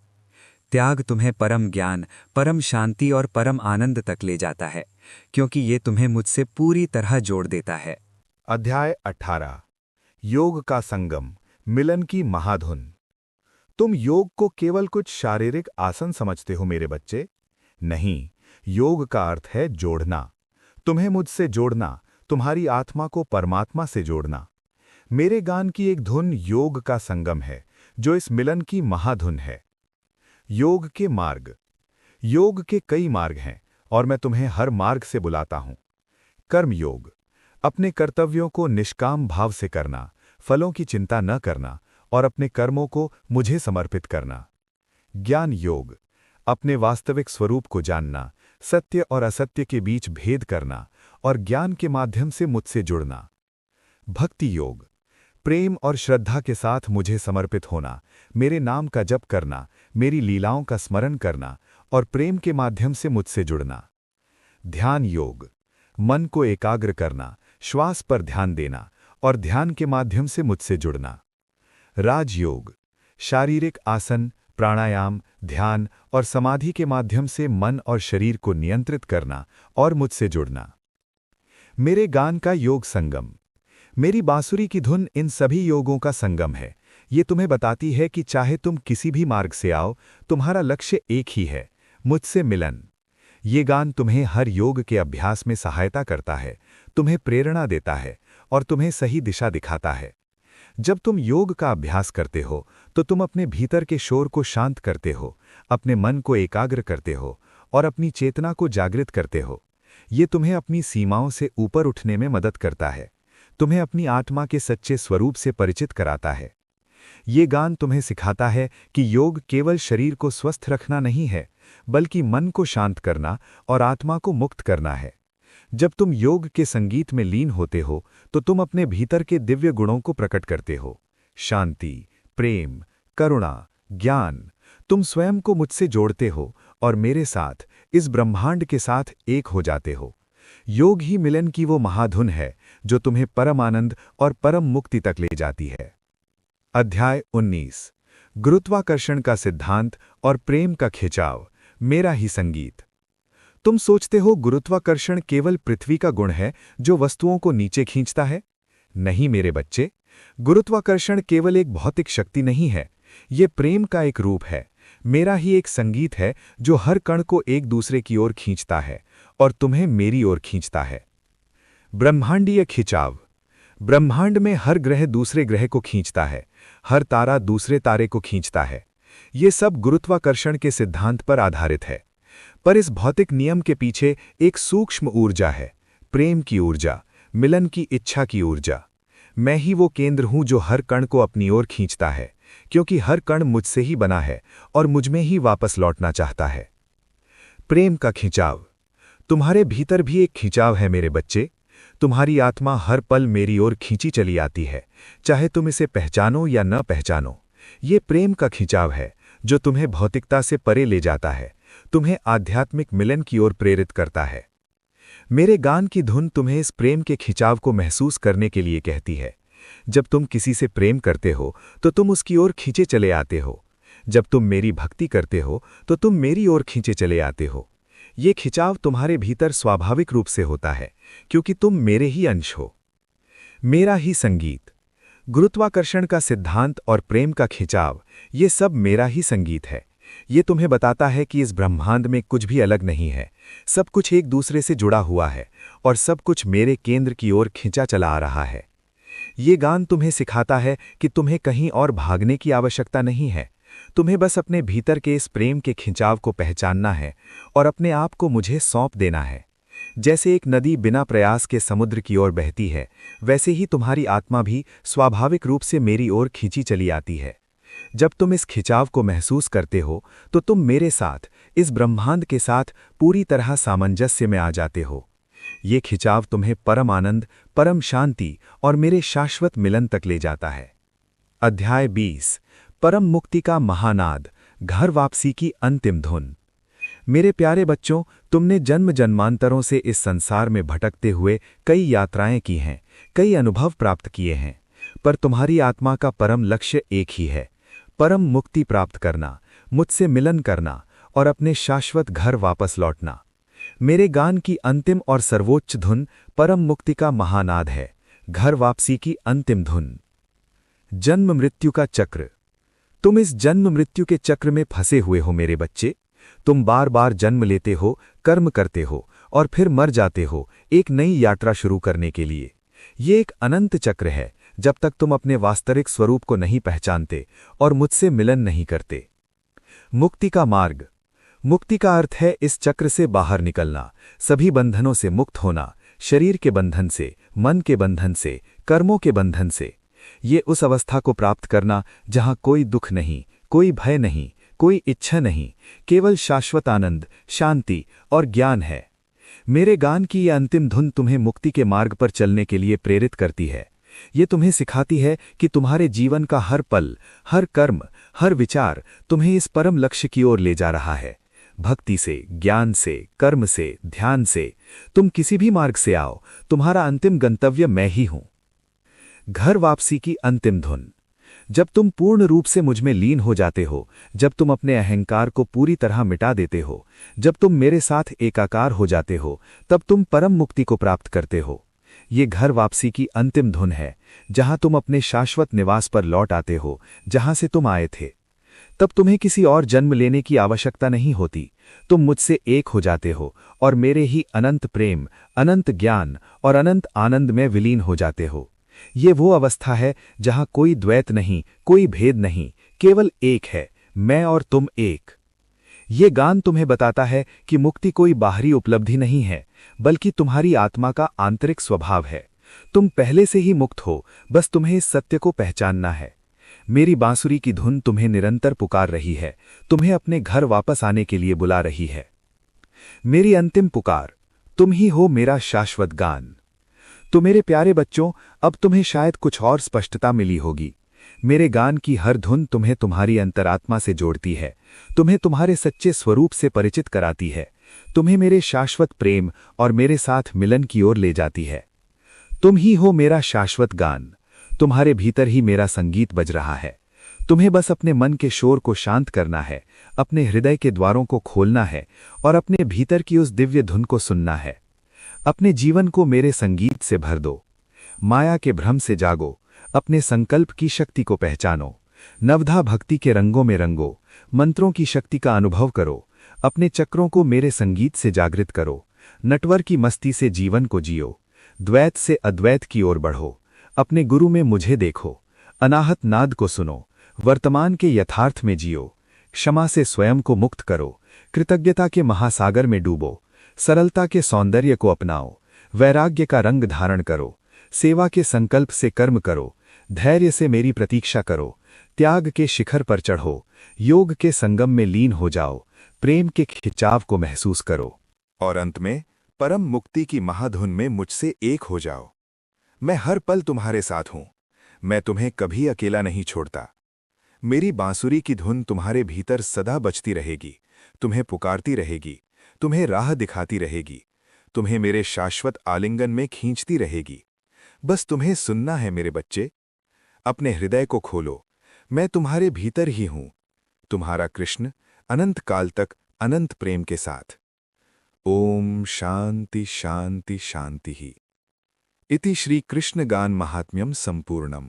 त्याग तुम्हें परम ज्ञान, परम शांति और परम आनंद तक ले जाता है, क्योंकि ये तुम्हें मुझसे पूरी तरह जोड़ देता है। अध्याय 18 योग का संगम, मिलन की महाधुन। तुम योग को केवल कुछ शारीरिक आसन समझते हो मेरे बच्चे। नहीं, योग का अर्थ है जोड़ना, तुम्हें मुझसे जोड़ना, तुम्हारी आत्मा को परमात्मा से जोड़ना। मेरे गान की एक धुन योग का संगम है, जो इस मिलन की महाधुन है। योग के मार्ग। योग के कई मार्ग हैं और मैं तुम्हें हर मार्ग से बुलाता हूं। कर्म योग, अपने कर्तव्यों को निष्काम भाव से करना, फलों की चिंता न करना और अपने कर्मों को मुझे समर्पित करना। ज्ञान योग, अपने वास्तविक स्वरूप को जानना, सत्य और असत्य के बीच भेद करना और ज्ञान के माध्यम से मुझसे जुड़ना। भक्ति योग, प्रेम और श्रद्धा के साथ मुझे समर्पित होना, मेरे नाम का जप करना, मेरी लीलाओं का स्मरण करना और प्रेम के माध्यम से मुझसे जुड़ना। ध्यान योग, मन को एकाग्र करना, श्वास पर ध्यान देना और ध्यान के माध्यम से मुझसे जुड़ना। राजयोग, शारीरिक आसन, प्राणायाम, ध्यान और समाधि के माध्यम से मन और शरीर को नियंत्रित करना और मुझसे जुड़ना। मेरे गान का योग संगम। मेरी बांसुरी की धुन इन सभी योगों का संगम है। ये तुम्हें बताती है कि चाहे तुम किसी भी मार्ग से आओ, तुम्हारा लक्ष्य एक ही है, मुझसे मिलन। ये गान तुम्हें हर योग के अभ्यास में सहायता करता है, तुम्हें प्रेरणा देता है और तुम्हें सही दिशा दिखाता है। जब तुम योग का अभ्यास करते हो तो तुम अपने भीतर के शोर को शांत करते हो, अपने मन को एकाग्र करते हो और अपनी चेतना को जागृत करते हो। ये तुम्हें अपनी सीमाओं से ऊपर उठने में मदद करता है, तुम्हें अपनी आत्मा के सच्चे स्वरूप से परिचित कराता है। ये गान तुम्हें सिखाता है कि योग केवल शरीर को स्वस्थ रखना नहीं है, बल्कि मन को शांत करना और आत्मा को मुक्त करना है। जब तुम योग के संगीत में लीन होते हो तो तुम अपने भीतर के दिव्य गुणों को प्रकट करते हो, शांति, प्रेम, करुणा, ज्ञान। तुम स्वयं को मुझसे जोड़ते हो और मेरे साथ, इस ब्रह्मांड के साथ एक हो जाते हो। योग ही मिलन की वो महाधुन है जो तुम्हें परम आनंद और परम मुक्ति तक ले जाती है। अध्याय 19 गुरुत्वाकर्षण का सिद्धांत और प्रेम का खिंचाव, मेरा ही संगीत। तुम सोचते हो गुरुत्वाकर्षण केवल पृथ्वी का गुण है जो वस्तुओं को नीचे खींचता है? नहीं मेरे बच्चे, गुरुत्वाकर्षण केवल एक भौतिक शक्ति नहीं है, ये प्रेम का एक रूप है। मेरा ही एक संगीत है जो हर कण को एक दूसरे की ओर खींचता है और तुम्हें मेरी ओर खींचता है। ब्रह्मांडीय खिंचाव। ब्रह्मांड में हर ग्रह दूसरे ग्रह को खींचता है, हर तारा दूसरे तारे को खींचता है। ये सब गुरुत्वाकर्षण के सिद्धांत पर आधारित है। पर इस भौतिक नियम के पीछे एक सूक्ष्म ऊर्जा है, प्रेम की ऊर्जा, मिलन की इच्छा की ऊर्जा। मैं ही वो केंद्र हूं जो हर कण को अपनी ओर खींचता है, क्योंकि हर कण मुझसे ही बना है और मुझमें ही वापस लौटना चाहता है। प्रेम का खिंचाव। तुम्हारे भीतर भी एक खिंचाव है मेरे बच्चे। तुम्हारी आत्मा हर पल मेरी ओर खींची चली आती है, चाहे तुम इसे पहचानो या न पहचानो। ये प्रेम का खिंचाव है जो तुम्हें भौतिकता से परे ले जाता है, तुम्हें आध्यात्मिक मिलन की ओर प्रेरित करता है। मेरे गान की धुन तुम्हें इस प्रेम के खिंचाव को महसूस करने के लिए कहती है। जब तुम किसी से प्रेम करते हो तो तुम उसकी ओर खींचे चले आते हो। जब तुम मेरी भक्ति करते हो तो तुम मेरी ओर खींचे चले आते हो। ये खिंचाव तुम्हारे भीतर स्वाभाविक रूप से होता है, क्योंकि तुम मेरे ही अंश हो। मेरा ही संगीत। गुरुत्वाकर्षण का सिद्धांत और प्रेम का खिंचाव, ये सब मेरा ही संगीत है। ये तुम्हें बताता है कि इस ब्रह्मांड में कुछ भी अलग नहीं है, सब कुछ एक दूसरे से जुड़ा हुआ है और सब कुछ मेरे केंद्र की ओर खिंचा चला आ रहा है। ये गान तुम्हें सिखाता है कि तुम्हें कहीं और भागने की आवश्यकता नहीं है। तुम्हें बस अपने भीतर के इस प्रेम के खिंचाव को पहचानना है और अपने आप को मुझे सौंप देना है। जैसे एक नदी बिना प्रयास के समुद्र की ओर बहती है, वैसे ही तुम्हारी आत्मा भी स्वाभाविक रूप से मेरी ओर खींची चली आती है। जब तुम इस खिंचाव को महसूस करते हो तो तुम मेरे साथ, इस ब्रह्मांड के साथ पूरी तरह सामंजस्य में आ जाते हो। ये खिंचाव तुम्हें परम आनंद, परम शांति और मेरे शाश्वत मिलन तक ले जाता है। अध्याय 20। परम मुक्ति का महानाद, घर वापसी की अंतिम धुन। मेरे प्यारे बच्चों, तुमने जन्म जन्मांतरों से इस संसार में भटकते हुए कई यात्राएं की हैं, कई अनुभव प्राप्त किए हैं, पर तुम्हारी आत्मा का परम लक्ष्य एक ही है, परम मुक्ति प्राप्त करना, मुझसे मिलन करना और अपने शाश्वत घर वापस लौटना। मेरे गान की अंतिम और सर्वोच्च धुन परम मुक्ति का महानाद है, घर वापसी की अंतिम धुन। जन्म मृत्यु का चक्र। तुम इस जन्म मृत्यु के चक्र में फंसे हुए हो मेरे बच्चे। तुम बार बार जन्म लेते हो, कर्म करते हो और फिर मर जाते हो एक नई यात्रा शुरू करने के लिए। ये एक अनंत चक्र है जब तक तुम अपने वास्तविक स्वरूप को नहीं पहचानते और मुझसे मिलन नहीं करते। मुक्ति का मार्ग। मुक्ति का अर्थ है इस चक्र से बाहर निकलना, सभी बंधनों से मुक्त होना, शरीर के बंधन से, मन के बंधन से, कर्मों के बंधन से। ये उस अवस्था को प्राप्त करना जहां कोई दुख नहीं, कोई भय नहीं, कोई इच्छा नहीं, केवल शाश्वत आनंद, शांति और ज्ञान है। मेरे गान की ये अंतिम धुन तुम्हें मुक्ति के मार्ग पर चलने के लिए प्रेरित करती है। ये तुम्हें सिखाती है कि तुम्हारे जीवन का हर पल, हर कर्म, हर विचार तुम्हें इस परम लक्ष्य की ओर ले जा रहा है। भक्ति से, ज्ञान से, कर्म से, ध्यान से, तुम किसी भी मार्ग से आओ, तुम्हारा अंतिम गंतव्य मैं ही हूं। घर वापसी की अंतिम धुन। जब तुम पूर्ण रूप से मुझ में लीन हो जाते हो, जब तुम अपने अहंकार को पूरी तरह मिटा देते हो, जब तुम मेरे साथ एकाकार हो जाते हो, तब तुम परम मुक्ति को प्राप्त करते हो। ये घर वापसी की अंतिम धुन है, जहां तुम अपने शाश्वत निवास पर लौट आते हो, जहां से तुम आए थे। तब तुम्हें किसी और जन्म लेने की आवश्यकता नहीं होती। तुम मुझसे एक हो जाते हो और मेरे ही अनंत प्रेम, अनंत ज्ञान और अनंत आनंद में विलीन हो जाते हो। ये वो अवस्था है जहां कोई द्वैत नहीं, कोई भेद नहीं, केवल एक है, मैं और तुम एक। ये गान तुम्हें बताता है कि मुक्ति कोई बाहरी उपलब्धि नहीं है, बल्कि तुम्हारी आत्मा का आंतरिक स्वभाव है। तुम पहले से ही मुक्त हो, बस तुम्हें इस सत्य को पहचानना है। मेरी बांसुरी की धुन तुम्हें निरंतर पुकार रही है, तुम्हें अपने घर वापस आने के लिए बुला रही है। मेरी अंतिम पुकार, तुम ही हो मेरा शाश्वत गान। तो मेरे प्यारे बच्चों, अब तुम्हें शायद कुछ और स्पष्टता मिली होगी। मेरे गान की हर धुन तुम्हें तुम्हारी अंतरात्मा से जोड़ती है, तुम्हें तुम्हारे सच्चे स्वरूप से परिचित कराती है, तुम्हें मेरे शाश्वत प्रेम और मेरे साथ मिलन की ओर ले जाती है। तुम ही हो मेरा शाश्वत गान, तुम्हारे भीतर ही मेरा संगीत बज रहा है। तुम्हें बस अपने मन के शोर को शांत करना है, अपने हृदय के द्वारों को खोलना है और अपने भीतर की उस दिव्य धुन को सुनना है। अपने जीवन को मेरे संगीत से भर दो। माया के भ्रम से जागो, अपने संकल्प की शक्ति को पहचानो। नवधा भक्ति के रंगों में रंगो, मंत्रों की शक्ति का अनुभव करो। अपने चक्रों को मेरे संगीत से जागृत करो। नटवर की मस्ती से जीवन को जियो। द्वैत से अद्वैत की ओर बढ़ो। अपने गुरु में मुझे देखो। अनाहत नाद को सुनो। वर्तमान के यथार्थ में जियो। क्षमा से स्वयं को मुक्त करो। कृतज्ञता के महासागर में डूबो। सरलता के सौंदर्य को अपनाओ। वैराग्य का रंग धारण करो। सेवा के संकल्प से कर्म करो। धैर्य से मेरी प्रतीक्षा करो। त्याग के शिखर पर चढ़ो। योग के संगम में लीन हो जाओ। प्रेम के खिंचाव को महसूस करो। और अंत में परम मुक्ति की महाधुन में मुझसे एक हो जाओ। मैं हर पल तुम्हारे साथ हूं। मैं तुम्हें कभी अकेला नहीं छोड़ता। मेरी बांसुरी की धुन तुम्हारे भीतर सदा बजती रहेगी, तुम्हें पुकारती रहेगी, तुम्हें राह दिखाती रहेगी, तुम्हें मेरे शाश्वत आलिंगन में खींचती रहेगी। बस तुम्हें सुनना है मेरे बच्चे। अपने हृदय को खोलो, मैं तुम्हारे भीतर ही हूं, तुम्हारा कृष्ण, अनंत काल तक अनंत प्रेम के साथ। ओम शांति शांति शांति ही। इति श्री कृष्ण गान महात्म्यम संपूर्णम।